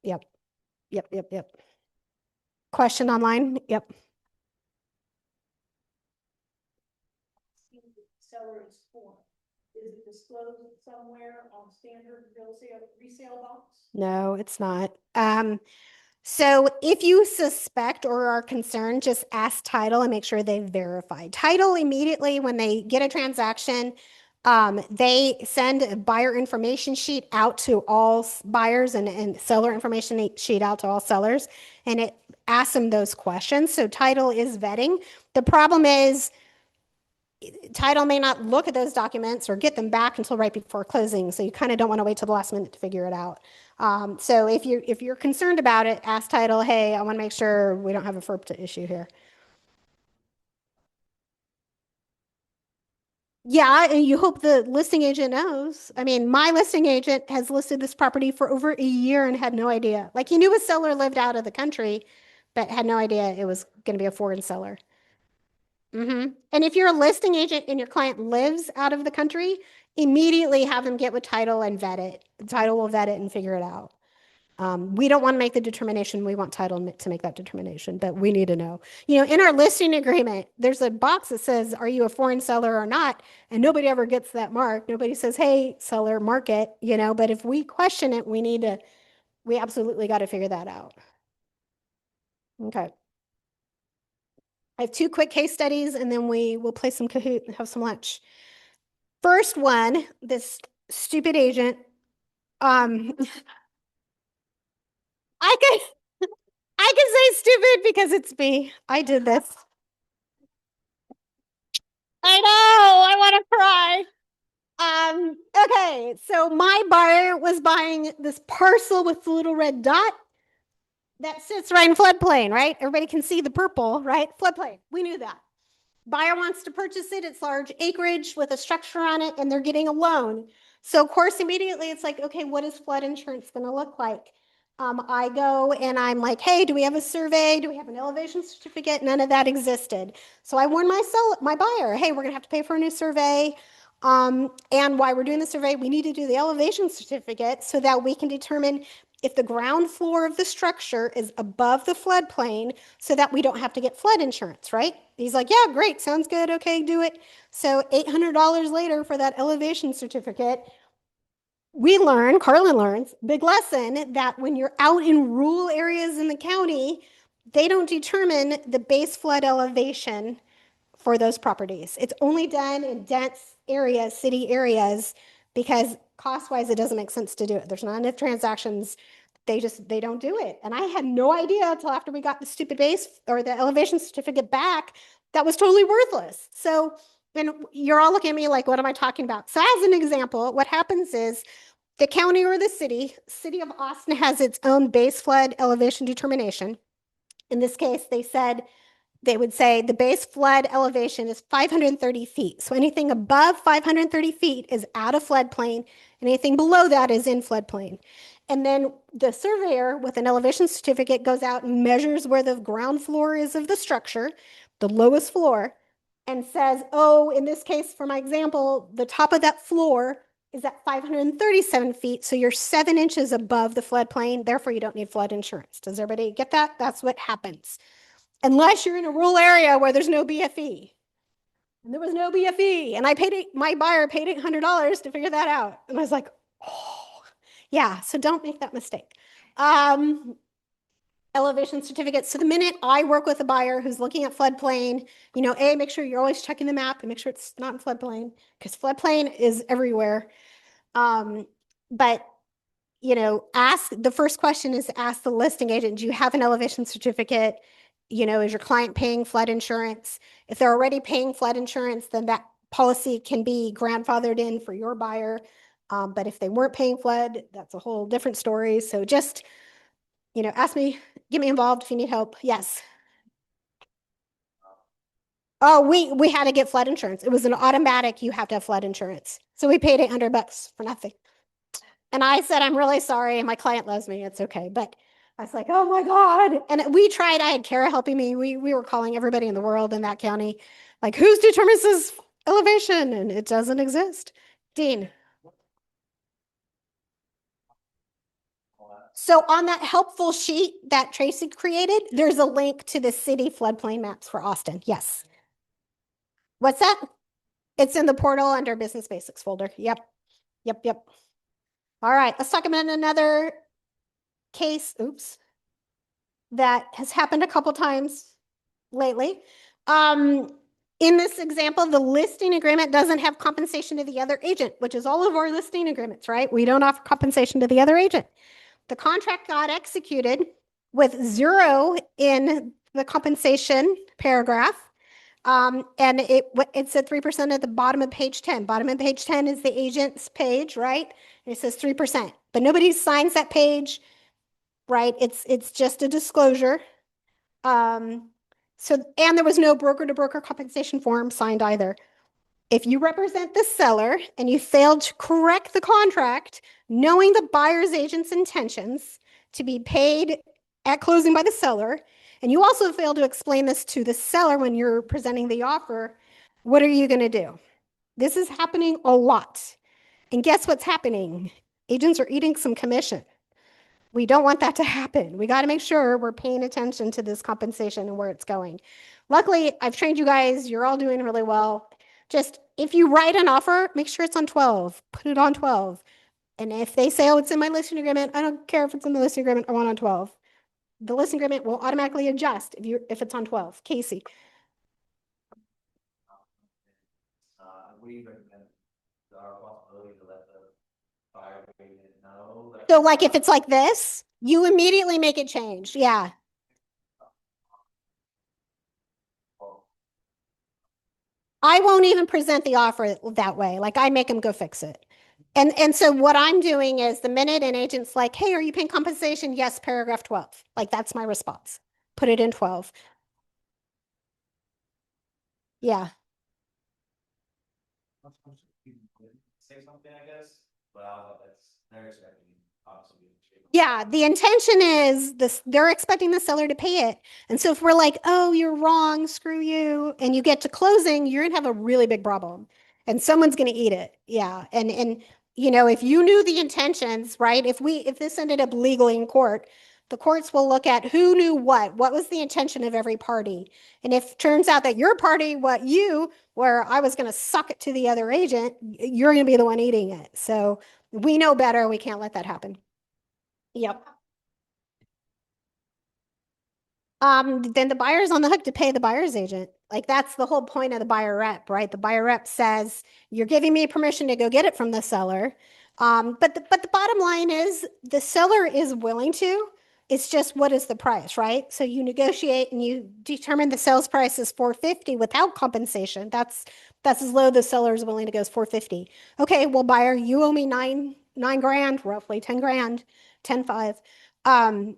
Yep. Question online? Yep. Seller's form. Is it disclosed somewhere on standard real estate resale box? No, it's not. So if you suspect or are concerned, just ask title and make sure they verify. Title immediately when they get a transaction, they send a buyer information sheet out to all buyers and seller information sheet out to all sellers, and it asks them those questions. So title is vetting. The problem is title may not look at those documents or get them back until right before closing. So you kind of don't want to wait till the last minute to figure it out. So if you're concerned about it, ask title, hey, I want to make sure we don't have a FERPTA issue here. Yeah, and you hope the listing agent knows. I mean, my listing agent has listed this property for over a year and had no idea. Like he knew a seller lived out of the country, but had no idea it was going to be a foreign seller. And if you're a listing agent and your client lives out of the country, immediately have them get with title and vet it. Title will vet it and figure it out. We don't want to make the determination. We want title to make that determination, but we need to know. You know, in our listing agreement, there's a box that says, are you a foreign seller or not? And nobody ever gets that mark. Nobody says, hey, seller, mark it, you know, but if we question it, we absolutely got to figure that out. Okay. I have two quick case studies and then we will play some Kahoot and have some lunch. First one, this stupid agent, um, I could, I can say stupid because it's me. I did this. I know, I want to cry. Okay, so my buyer was buying this parcel with the little red dot that sits right in floodplain, right? Everybody can see the purple, right? Floodplain. We knew that. Buyer wants to purchase it. It's large acreage with a structure on it, and they're getting a loan. So, of course, immediately it's like, okay, what is flood insurance going to look like? I go and I'm like, hey, do we have a survey? Do we have an elevation certificate? None of that existed. So I warned my buyer, hey, we're going to have to pay for a new survey. And while we're doing the survey, we need to do the elevation certificate so that we can determine if the ground floor of the structure is above the floodplain so that we don't have to get flood insurance, right? He's like, yeah, great, sounds good, okay, do it. So $800 later for that elevation certificate, Carlin learns, big lesson, that when you're out in rural areas in the county, they don't determine the base flood elevation for those properties. It's only done in dense areas, city areas, because cost-wise, it doesn't make sense to do it. There's not enough transactions. They don't do it. And I had no idea until after we got the stupid base or the elevation certificate back, that was totally worthless. So, and you're all looking at me like, what am I talking about? So as an example, what happens is the county or the city of Austin has its own base flood elevation determination. In this case, they would say the base flood elevation is 530 feet. So anything above 530 feet is out of floodplain, and anything below that is in floodplain. And then the surveyor with an elevation certificate goes out and measures where the ground floor is of the structure, the lowest floor, and says, oh, in this case, for my example, the top of that floor is at 537 feet. So you're 7 inches above the floodplain. Therefore, you don't need flood insurance. Does everybody get that? That's what happens. Unless you're in a rural area where there's no BFE. And there was no BFE. And my buyer paid $800 to figure that out. And I was like, oh, yeah. So don't make that mistake. Elevation certificates. So the minute I work with a buyer who's looking at floodplain, make sure you're always checking the map and make sure it's not in floodplain because floodplain is everywhere. But the first question is ask the listing agent, do you have an elevation certificate? Is your client paying flood insurance? If they're already paying flood insurance, then that policy can be grandfathered in for your buyer. But if they weren't paying flood, that's a whole different story. So just, ask me, get me involved if you need help. Yes. Oh, we had to get flood insurance. It was an automatic, you have to have flood insurance. So we paid $800 for nothing. And I said, I'm really sorry. My client loves me. It's okay. But I was like, oh my God. And we tried, I had Kara helping me. We were calling everybody in the world in that county, like, who's determines this elevation? And it doesn't exist. Dean. So on that helpful sheet that Tracy created, there's a link to the city floodplain maps for Austin. Yes. What's that? It's in the portal under business basics folder. Yep. Yep. All right. Let's talk about another case. Oops. That has happened a couple times lately. In this example, the listing agreement doesn't have compensation to the other agent, which is all of our listing agreements, right? We don't offer compensation to the other agent. The contract got executed with 0 in the compensation paragraph. And it said 3% at the bottom of page 10. Bottom of page 10 is the agent's page, right? And it says 3%, but nobody signs that page, right? It's just a disclosure. And there was no broker to broker compensation form signed either. If you represent the seller and you failed to correct the contract, knowing the buyer's agent's intentions to be paid at closing by the seller, and you also fail to explain this to the seller when you're presenting the offer, what are you going to do? This is happening a lot. And guess what's happening? Agents are eating some commission. We don't want that to happen. We got to make sure we're paying attention to this compensation and where it's going. Luckily, I've trained you guys. You're all doing really well. Just if you write an offer, make sure it's on 12. Put it on 12. And if they say, oh, it's in my listing agreement, I don't care if it's in the listing agreement, I want on 12. The listing agreement will automatically adjust if it's on 12. Casey. We recommend our possibility to let the buyer agent know. So like if it's like this, you immediately make it change. Yeah. I won't even present the offer that way. Like I make them go fix it. And so what I'm doing is the minute an agent's like, hey, are you paying compensation? Yes, paragraph 12. Like that's my response. Put it in 12. Yeah. Say something, I guess, but they're expecting, obviously. Yeah, the intention is this, they're expecting the seller to pay it. And so if we're like, oh, you're wrong, screw you, and you get to closing, you're gonna have a really big problem. And someone's gonna eat it. Yeah. And you know, if you knew the intentions, right? If this ended up legally in court, the courts will look at who knew what was the intention of every party. And if it turns out that your party, where I was gonna suck it to the other agent, you're gonna be the one eating it. So we know better. We can't let that happen. Yep. Then the buyer's on the hook to pay the buyer's agent. Like that's the whole point of the buyer rep, right? The buyer rep says, you're giving me permission to go get it from the seller. But the bottom line is the seller is willing to. It's just what is the price, right? So you negotiate and you determine the sales price is 450 without compensation. That's as low the seller is willing to go is 450. Okay, well, buyer, you owe me nine grand, roughly 10 grand, 10.5. I'm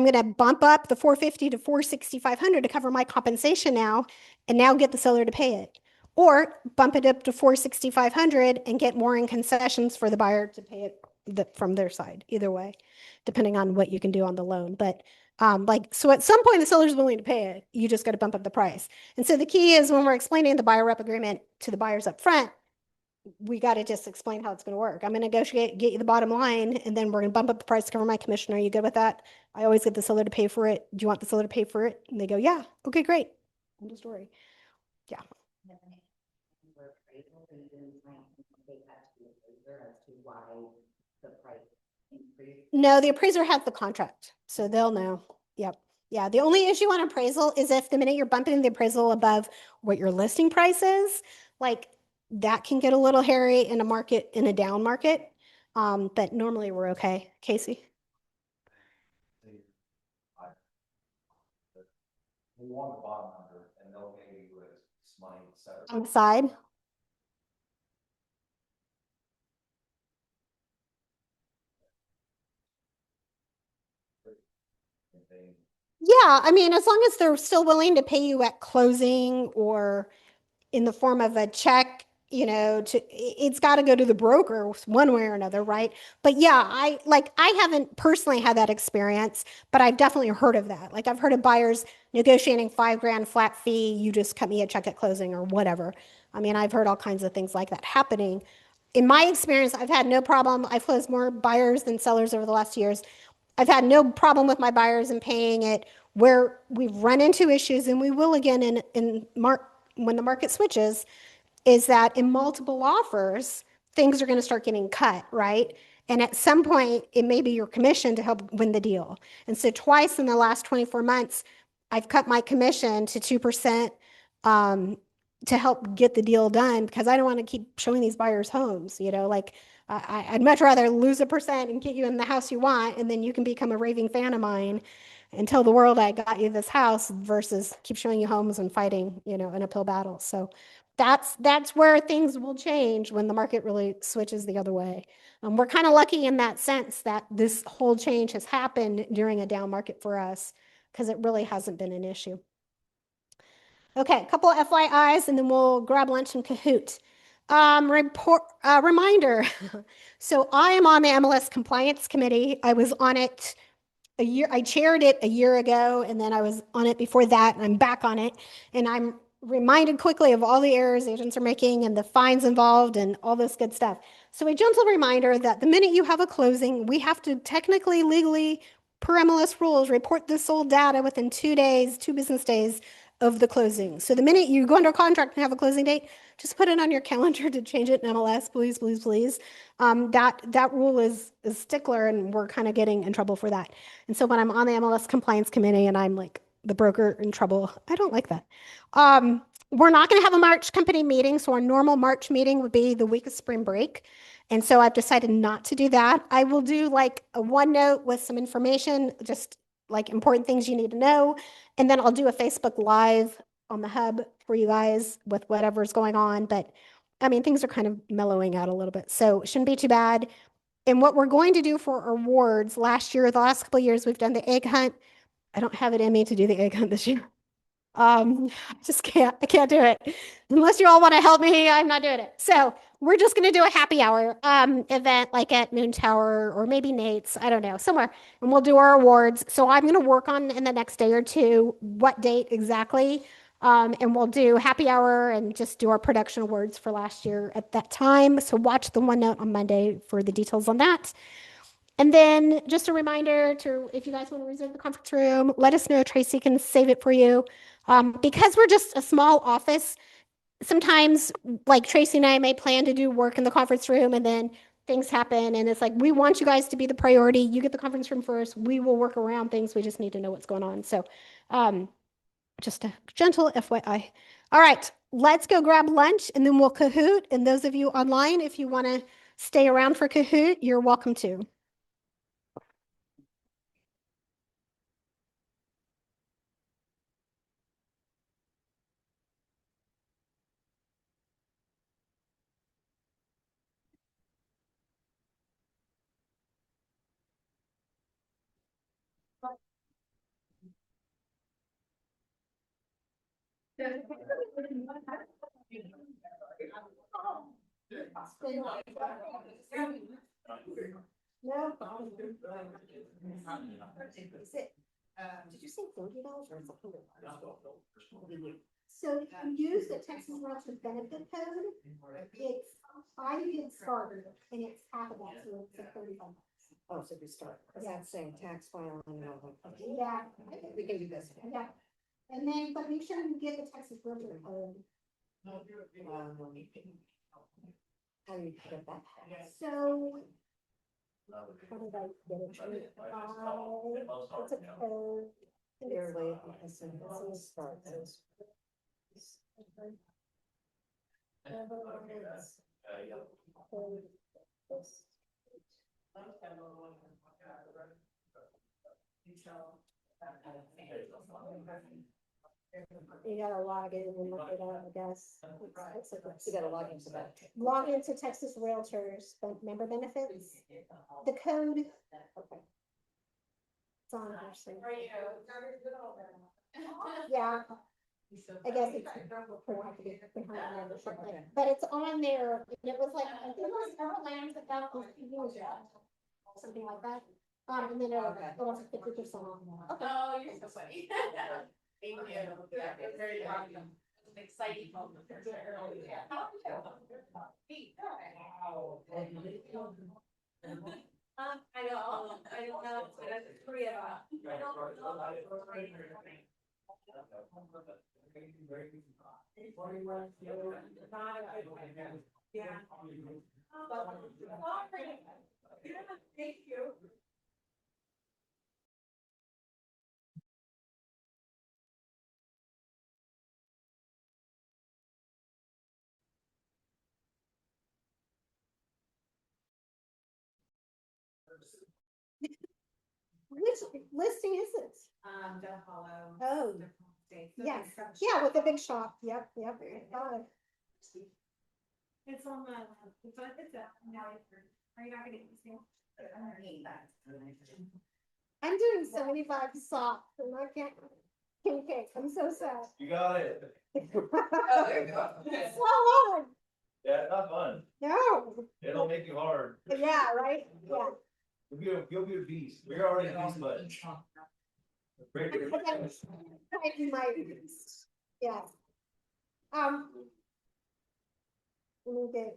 going to bump up the 450 to 460,500 to cover my compensation now and now get the seller to pay it. Or bump it up to 460,500 and get more in concessions for the buyer to pay it from their side. Either way, depending on what you can do on the loan. But so at some point the seller's willing to pay it. You just got to bump up the price. And so the key is when we're explaining the buyer rep agreement to the buyers up front, we got to just explain how it's going to work. I'm going to negotiate, get you the bottom line, and then we're going to bump up the price to cover my commission. Are you good with that? I always get the seller to pay for it. Do you want the seller to pay for it? And they go, yeah. Okay, great. End of story. Yeah. No, the appraiser has the contract, so they'll know. Yep. Yeah. The only issue on appraisal is if the minute you're bumping the appraisal above what your listing price is, like that can get a little hairy in a down market. But normally we're okay. Casey? We want the bottom number and they'll pay you with money separate. On the side? Yeah, I mean, as long as they're still willing to pay you at closing or in the form of a check, it's got to go to the broker one way or another, right? But yeah, I haven't personally had that experience, but I've definitely heard of that. Like I've heard of buyers negotiating 5 grand flat fee, you just cut me a check at closing or whatever. I mean, I've heard all kinds of things like that happening. In my experience, I've had no problem. I've closed more buyers than sellers over the last years. I've had no problem with my buyers in paying it. Where we've run into issues, and we will again when the market switches, is that in multiple offers, things are going to start getting cut, right? And at some point, it may be your commission to help win the deal. And so twice in the last 24 months, I've cut my commission to 2% to help get the deal done because I don't want to keep showing these buyers homes, like I'd much rather lose 1% and get you in the house you want, and then you can become a raving fan of mine and tell the world I got you this house versus keep showing you homes and fighting, an uphill battle. So that's where things will change when the market really switches the other way. We're kind of lucky in that sense that this whole change has happened during a down market for us because it really hasn't been an issue. Okay, a couple of FYIs and then we'll grab lunch and Kahoot. Reminder. So I am on the MLS compliance committee. I was on it I chaired it a year ago and then I was on it before that and I'm back on it. And I'm reminded quickly of all the errors agents are making and the fines involved and all this good stuff. So a gentle reminder that the minute you have a closing, we have to technically, legally, per MLS rules, report this old data within 2 days, 2 business days of the closing. So the minute you go under contract and have a closing date, just put it on your calendar to change it in MLS, please, please, please. That rule is stickler and we're kind of getting in trouble for that. And so when I'm on the MLS compliance committee and I'm like the broker in trouble, I don't like that. We're not going to have a March company meeting. So our normal March meeting would be the week of spring break. And so I've decided not to do that. I will do like a OneNote with some information, just like important things you need to know. And then I'll do a Facebook Live on the hub for you guys with whatever's going on. But I mean, things are kind of mellowing out a little bit. So it shouldn't be too bad. And what we're going to do for awards last year, the last couple of years, we've done the egg hunt. I don't have it in me to do the egg hunt this year. I just can't, I can't do it. Unless you all want to help me, I'm not doing it. So we're just going to do a happy hour event like at Moon Tower or maybe Nate's, I don't know, somewhere. And we'll do our awards. So I'm going to work on in the next day or two what date exactly. And we'll do happy hour and just do our production awards for last year at that time. So watch the OneNote on Monday for the details on that. And then just a reminder to, if you guys want to reserve the conference room, let us know. Tracy can save it for you. Because we're just a small office, sometimes like Tracy and I may plan to do work in the conference room and then things happen and it's like, we want you guys to be the priority. You get the conference room first. We will work around things. We just need to know what's going on. So just a gentle FYI. All right, let's go grab lunch and then we'll Kahoot. And those of you online, if you want to stay around for Kahoot, you're welcome to. No problem. Did you say $30 or is it $100? So if you use the Texas Realtor benefit code, it's I get started and it's half of that, so it's like $35. Oh, so we start, because that's saying tax filing and all that. Yeah, We can do this. yeah. And then, but make sure you get the Texas Realtor code. How do you get that? So. How did I get it? It's a code. Yearly, this is start. You gotta log in and look it up, I guess. You gotta log into that. Log into Texas Realtors member benefits. The code. Okay. It's on here. So. Yeah. I guess it's behind membership, but it's on there. And it was like I think it was Everland about something like that. And then it was 50% off. Okay. Oh, you're so funny. Thank you. Yeah, it's very welcome. It's an exciting moment. I know, I don't know, but I'm Korea. I don't Yeah. Thank you. Which listing is it? Del Hollow. Oh, Yes. yes, yeah, with the big shop. Yep. It's on the, are you not gonna use it? I'm doing 75 soft and I can't. Okay, I'm so sad. You got it. Oh, there you go. It's so hard. Yeah, it's not fun. No. It'll make you hard. Yeah, right? Yeah. You'll be a beast. We're already a beast, but. Yes. Let me get,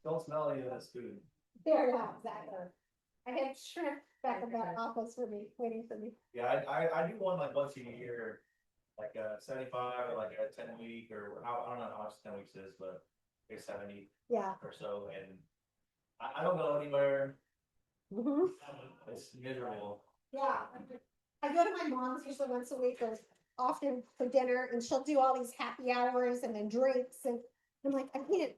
Don't smell any of this food. there, yeah, exactly. I had shrimp back in that office for me, waiting for me. Yeah, I do one like once a year, like a 75 or like a 10 week or I don't know how much 10 weeks is, but it's 70 Yeah. or so. And I don't go anywhere. Mhm. It's miserable. Yeah. I go to my mom's usually once a week or often for dinner and she'll do all these happy hours and then drinks and I'm like, I can't,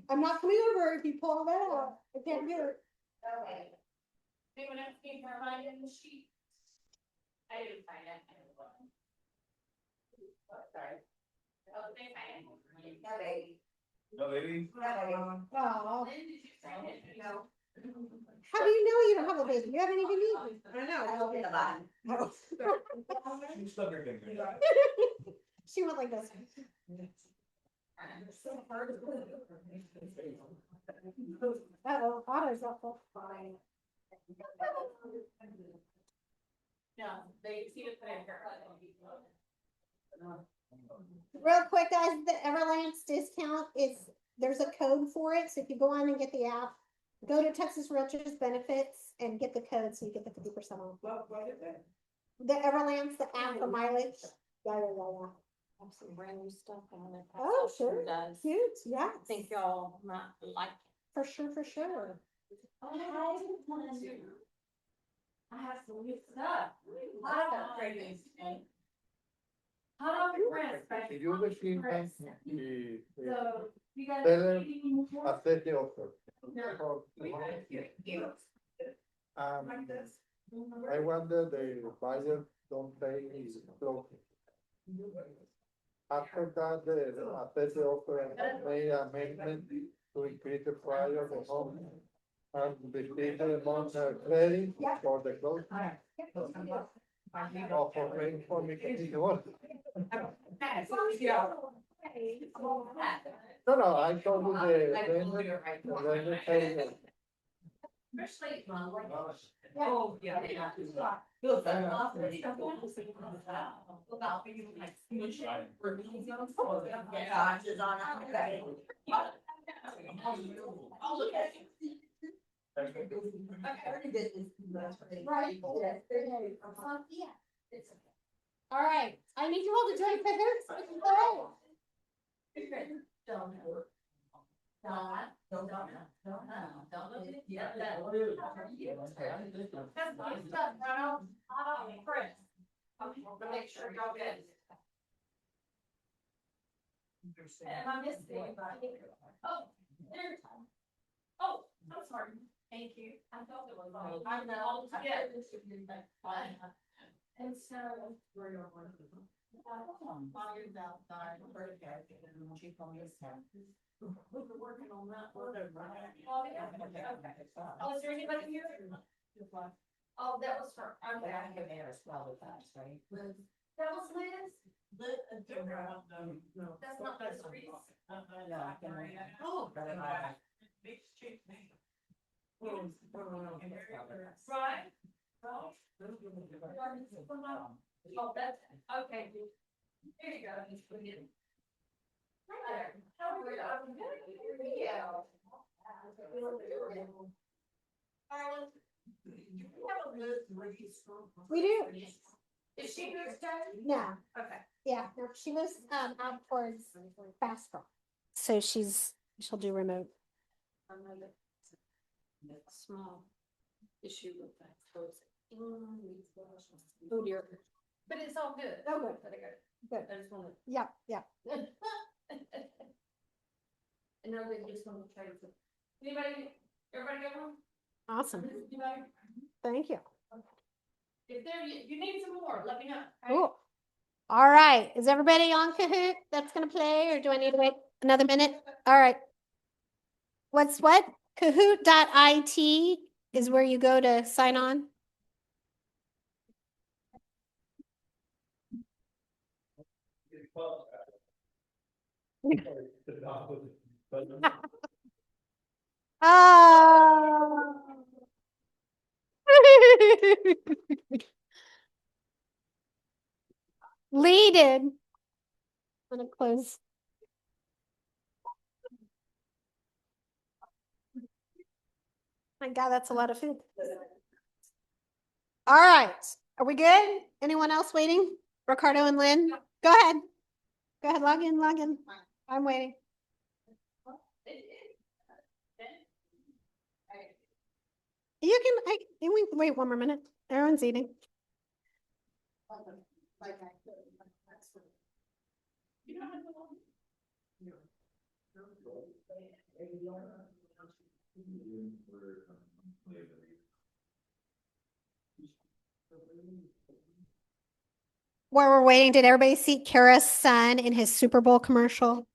I'm not coming over if you pull that out. I can't do it. Okay. Anyone else need to remind in the sheet? I didn't find it. Oh, sorry. Oh, they find it. No, baby. No, baby. Oh, Lynn, did you sign it? No. how do you know you don't have a baby? You haven't even eaten. I know, I hope it's alive. You stuck your finger. She went like this. Uh-oh, Otto's up. No, they see it there. Real quick, guys, the Everlance discount is, there's a code for it, so if you go on and get the app, go to Texas Realtors Benefits and get the code so you get the 50% off. What is it? The Everlance, the app for mileage. Yeah. Have some brand new stuff on it. Oh, Sure sure. does. Cute, yeah. I think y'all might like. For sure. I have some new stuff. Hot dog cravings. Hot dog and breast. Si yo me sientan y So, you guys. Tell eating more? hacerte offer. I wonder the buyer don't pay his clothing. After that, the hacerte offer made amendment to increase the price of the home. And the people amount credit for the clothes. Or for paying for me to see the work. No, I told you the pay. Especially. Oh, yeah. Right. All right, I need you all to join figures. Make sure y'all get. Am I missing anybody? Oh, there's. Oh, I'm sorry. Thank you. I thought it was all. I'm all together. And so. We've been working on that. Oh, yeah. Okay. Oh, is there anybody here? Oh, that was for. Okay. That was Liz? That's not Liz Reese. Oh. Right. Oh, that's, okay. Here you go. Hi there. How are you? I'm good. How are you? We do. Is she moved down? No, Okay. yeah, no, she lives out towards Bastrop. So she'll do remote. Small issue with that. Oh dear. But it's all good. Oh, good. Good. I just wanna. Yep. And now they just want to try to. Anybody, everybody go home? Awesome. Anybody? Thank you. If there, you need some more, let me know. Cool. All right. Is everybody on Kahoot that's going to play or do I need to wait another minute? All right. What's what? Kahoot.it is where you go to sign on. Oh. Lee did. I'm gonna close. My God, that's a lot of food. All right. Are we good? Anyone else waiting? Ricardo and Lynn? Go ahead. Go ahead, log in, log in. I'm waiting. You can, wait one more minute. Everyone's eating. While we're waiting, did everybody see Kara's son in his Super Bowl commercial?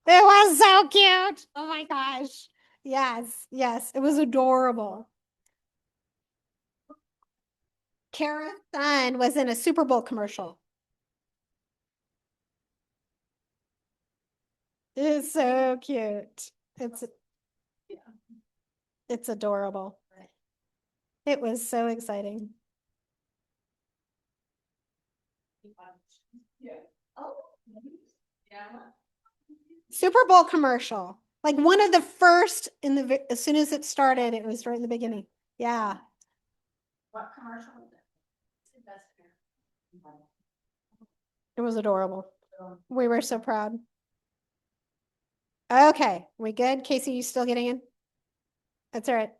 It was so cute. Oh my gosh. Yes, yes, it was adorable. Kara's son was in a Super Bowl commercial. It's so cute. It's adorable. It was so exciting. Super Bowl commercial. Like one of the first as soon as it started, it was right in the beginning. Yeah. What commercial is it? It was adorable. We were so proud. Okay, we good? Casey, you still getting in? That's all right.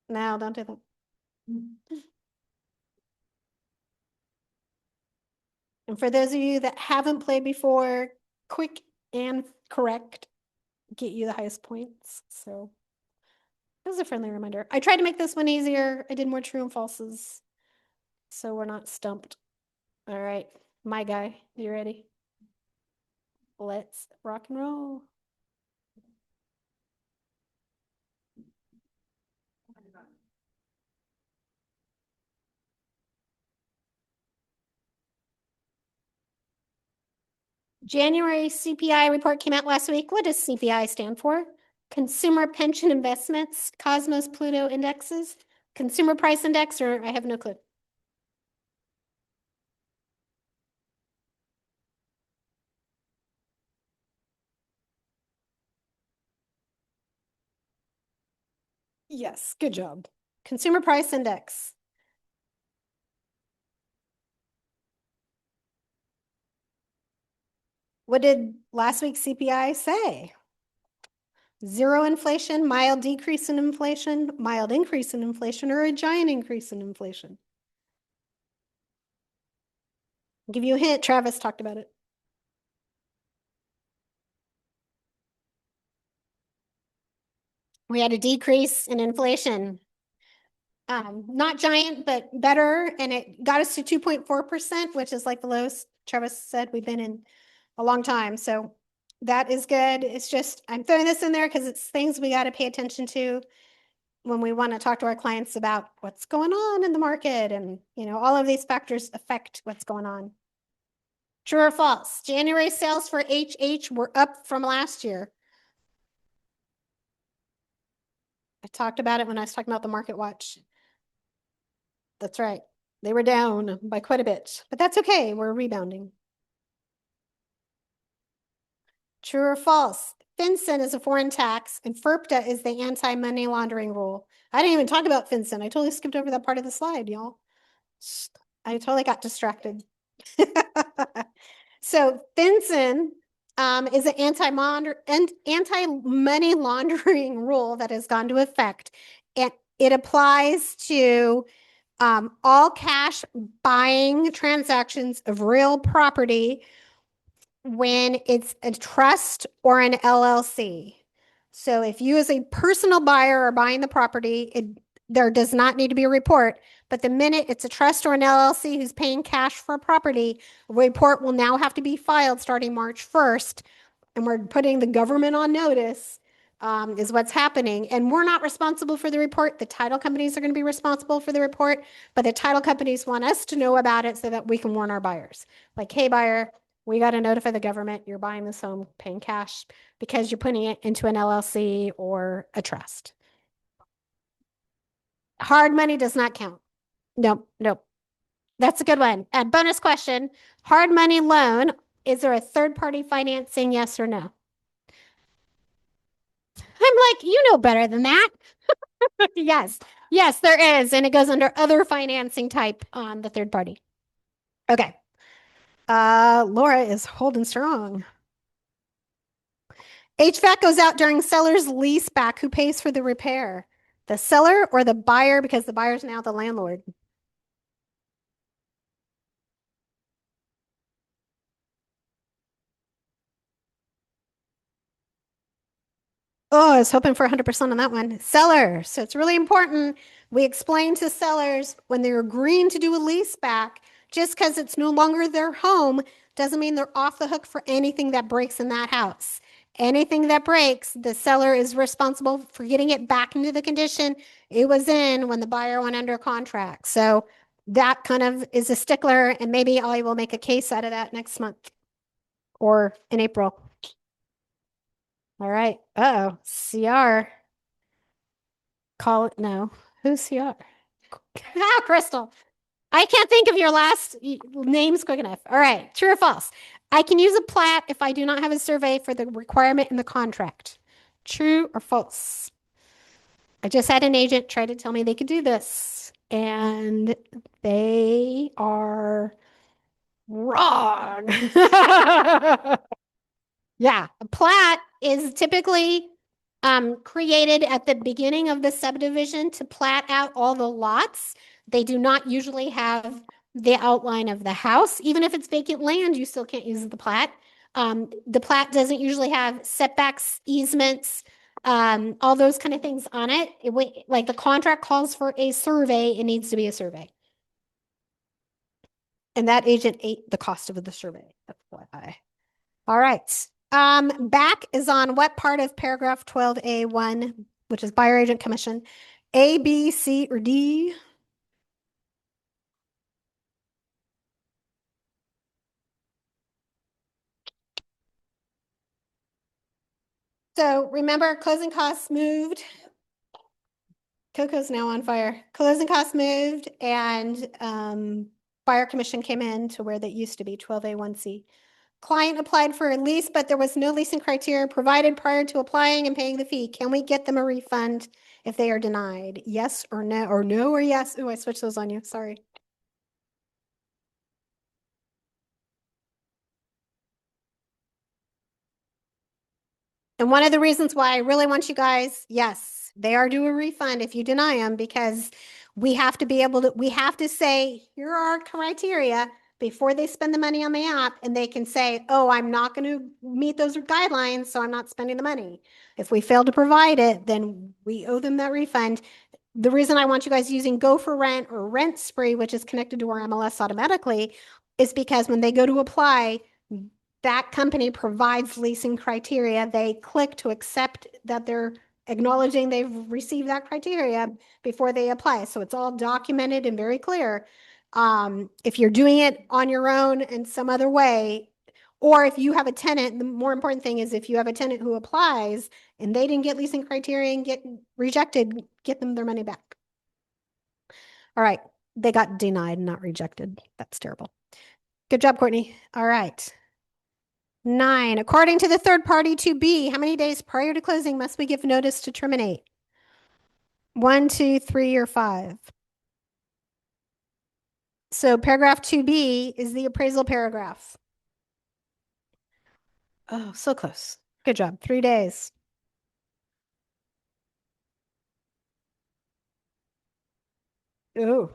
No, don't do that. And for those of you that haven't played before, quick and correct get you the highest points. So that was a friendly reminder. I tried to make this one easier. I did more true and falses. So we're not stumped. All right, my guy, you ready? Let's rock and roll. January CPI report came out last week. What does CPI stand for? Consumer Pension Investments, Cosmos Pluto Indexes, Consumer Price Index, or I have no clue. Yes, good job. Consumer Price Index. What did last week's CPI say? Zero inflation, mild decrease in inflation, mild increase in inflation, or a giant increase in inflation? I'll give you a hint. Travis talked about it. We had a decrease in inflation. Not giant, but better. And it got us to 2.4%, which is like the lowest Travis said we've been in a long time. So that is good. It's just, I'm throwing this in there because it's things we got to pay attention to when we want to talk to our clients about what's going on in the market. And, you know, all of these factors affect what's going on. True or false? January sales for HH were up from last year. I talked about it when I was talking about the Market Watch. That's right. They were down by quite a bit, but that's okay. We're rebounding. True or false? FinCEN is a foreign tax and FERPTA is the anti-money laundering rule. I didn't even talk about FinCEN. I totally skipped over that part of the slide, y'all. I totally got distracted. So FinCEN is an anti-money laundering rule that has gone to effect. It applies to all cash buying transactions of real property when it's a trust or an LLC. So if you as a personal buyer are buying the property, there does not need to be a report. But the minute it's a trust or an LLC who's paying cash for a property, a report will now have to be filed starting March 1st. And we're putting the government on notice is what's happening. And we're not responsible for the report. The title companies are going to be responsible for the report, but the title companies want us to know about it so that we can warn our buyers. Like, hey, buyer, we got to notify the government you're buying this home, paying cash because you're putting it into an LLC or a trust. Hard money does not count. Nope, nope. That's a good one. And bonus question, hard money loan, is there a third party financing, yes or no? I'm like, you know better than that. Yes, yes, there is. And it goes under other financing type on the third party. Okay. Laura is holding strong. HVAC goes out during seller's lease back. Who pays for the repair? The seller or the buyer? Because the buyer's now the landlord. Oh, I was hoping for 100% on that one. Seller. So it's really important. We explain to sellers when they're agreeing to do a lease back, just because it's no longer their home doesn't mean they're off the hook for anything that breaks in that house. Anything that breaks, the seller is responsible for getting it back into the condition it was in when the buyer went under contract. So that kind of is a stickler, and maybe I will make a case out of that next month or in April. All right. Uh-oh. CR. Call it. No. Who's CR? Ah, Crystal. I can't think of your last names quick enough. All right. True or false? I can use a plat if I do not have a survey for the requirement in the contract. True or false? I just had an agent try to tell me they could do this, and they are wrong. Yeah, a plat is typically created at the beginning of the subdivision to plat out all the lots. They do not usually have the outline of the house. Even if it's vacant land, you still can't use the plat. The plat doesn't usually have setbacks, easements, all those kind of things on it. Like the contract calls for a survey, it needs to be a survey. And that agent ate the cost of the survey. FYI. All right. Back is on what part of paragraph 12A1, which is buyer agent commission? A, B, C, or D? So remember, closing costs moved. Coco's now on fire. Closing costs moved, and buyer commission came in to where that used to be 12A1C. Client applied for a lease, but there was no leasing criteria provided prior to applying and paying the fee. Can we get them a refund if they are denied? Yes or no, or no or yes? Oh, I switched those on you. Sorry. And one of the reasons why I really want you guys, yes, they are due a refund if you deny them, because we have to be able to, we have to say, here are our criteria before they spend the money on the app, and they can say, oh, I'm not going to meet those guidelines, so I'm not spending the money. If we fail to provide it, then we owe them that refund. The reason I want you guys using Go for Rent or Rent Spree, which is connected to our MLS automatically, is because when they go to apply, that company provides leasing criteria. They click to accept that they're acknowledging they've received that criteria before they apply. So it's all documented and very clear. If you're doing it on your own in some other way, or if you have a tenant, the more important thing is if you have a tenant who applies and they didn't get leasing criteria and get rejected, get them their money back. All right. They got denied, not rejected. That's terrible. Good job, Courtney. All right. 9, according to the third party to B, how many days prior to closing must we give notice to terminate? 1, 2, 3, or 5? So paragraph 2B is the appraisal paragraph. Oh, so close. Good job. 3 days. Ooh,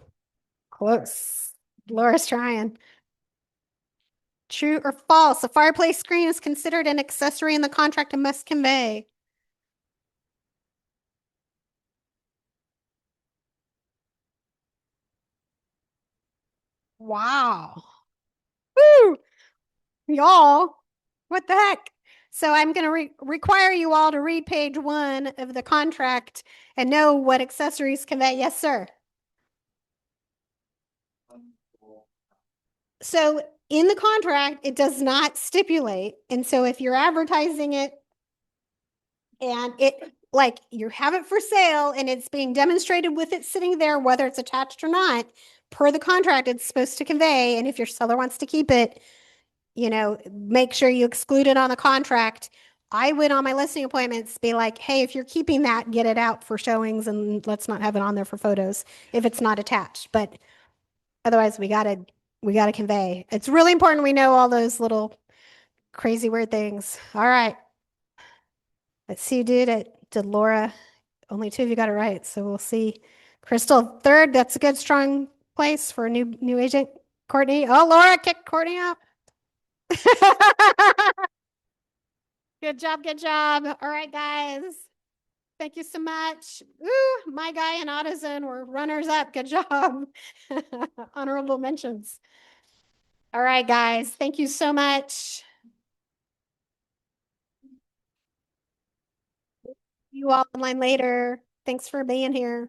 close. Laura's trying. True or false? A fireplace screen is considered an accessory in the contract and must convey. Wow. Woo! Y'all, what the heck? So I'm going to require you all to read page 1 of the contract and know what accessories convey. Yes, sir. So in the contract, it does not stipulate. And so if you're advertising it and it like you have it for sale and it's being demonstrated with it sitting there, whether it's attached or not, per the contract, it's supposed to convey. And if your seller wants to keep it, you know, make sure you exclude it on the contract. I would on my listing appointments be like, hey, if you're keeping that, get it out for showings and let's not have it on there for photos if it's not attached. But otherwise we gotta convey. It's really important we know all those little crazy weird things. All right. Let's see, did Laura, only 2 of you got it right. So we'll see. Crystal, 3rd, that's a good strong place for a new agent. Courtney. Oh, Laura kicked Courtney out. Good job, good job. All right, guys. Thank you so much. Ooh, my guy and AutoZone were runners up. Good job. Honorable mentions. All right, guys. Thank you so much. See you all online later. Thanks for being here.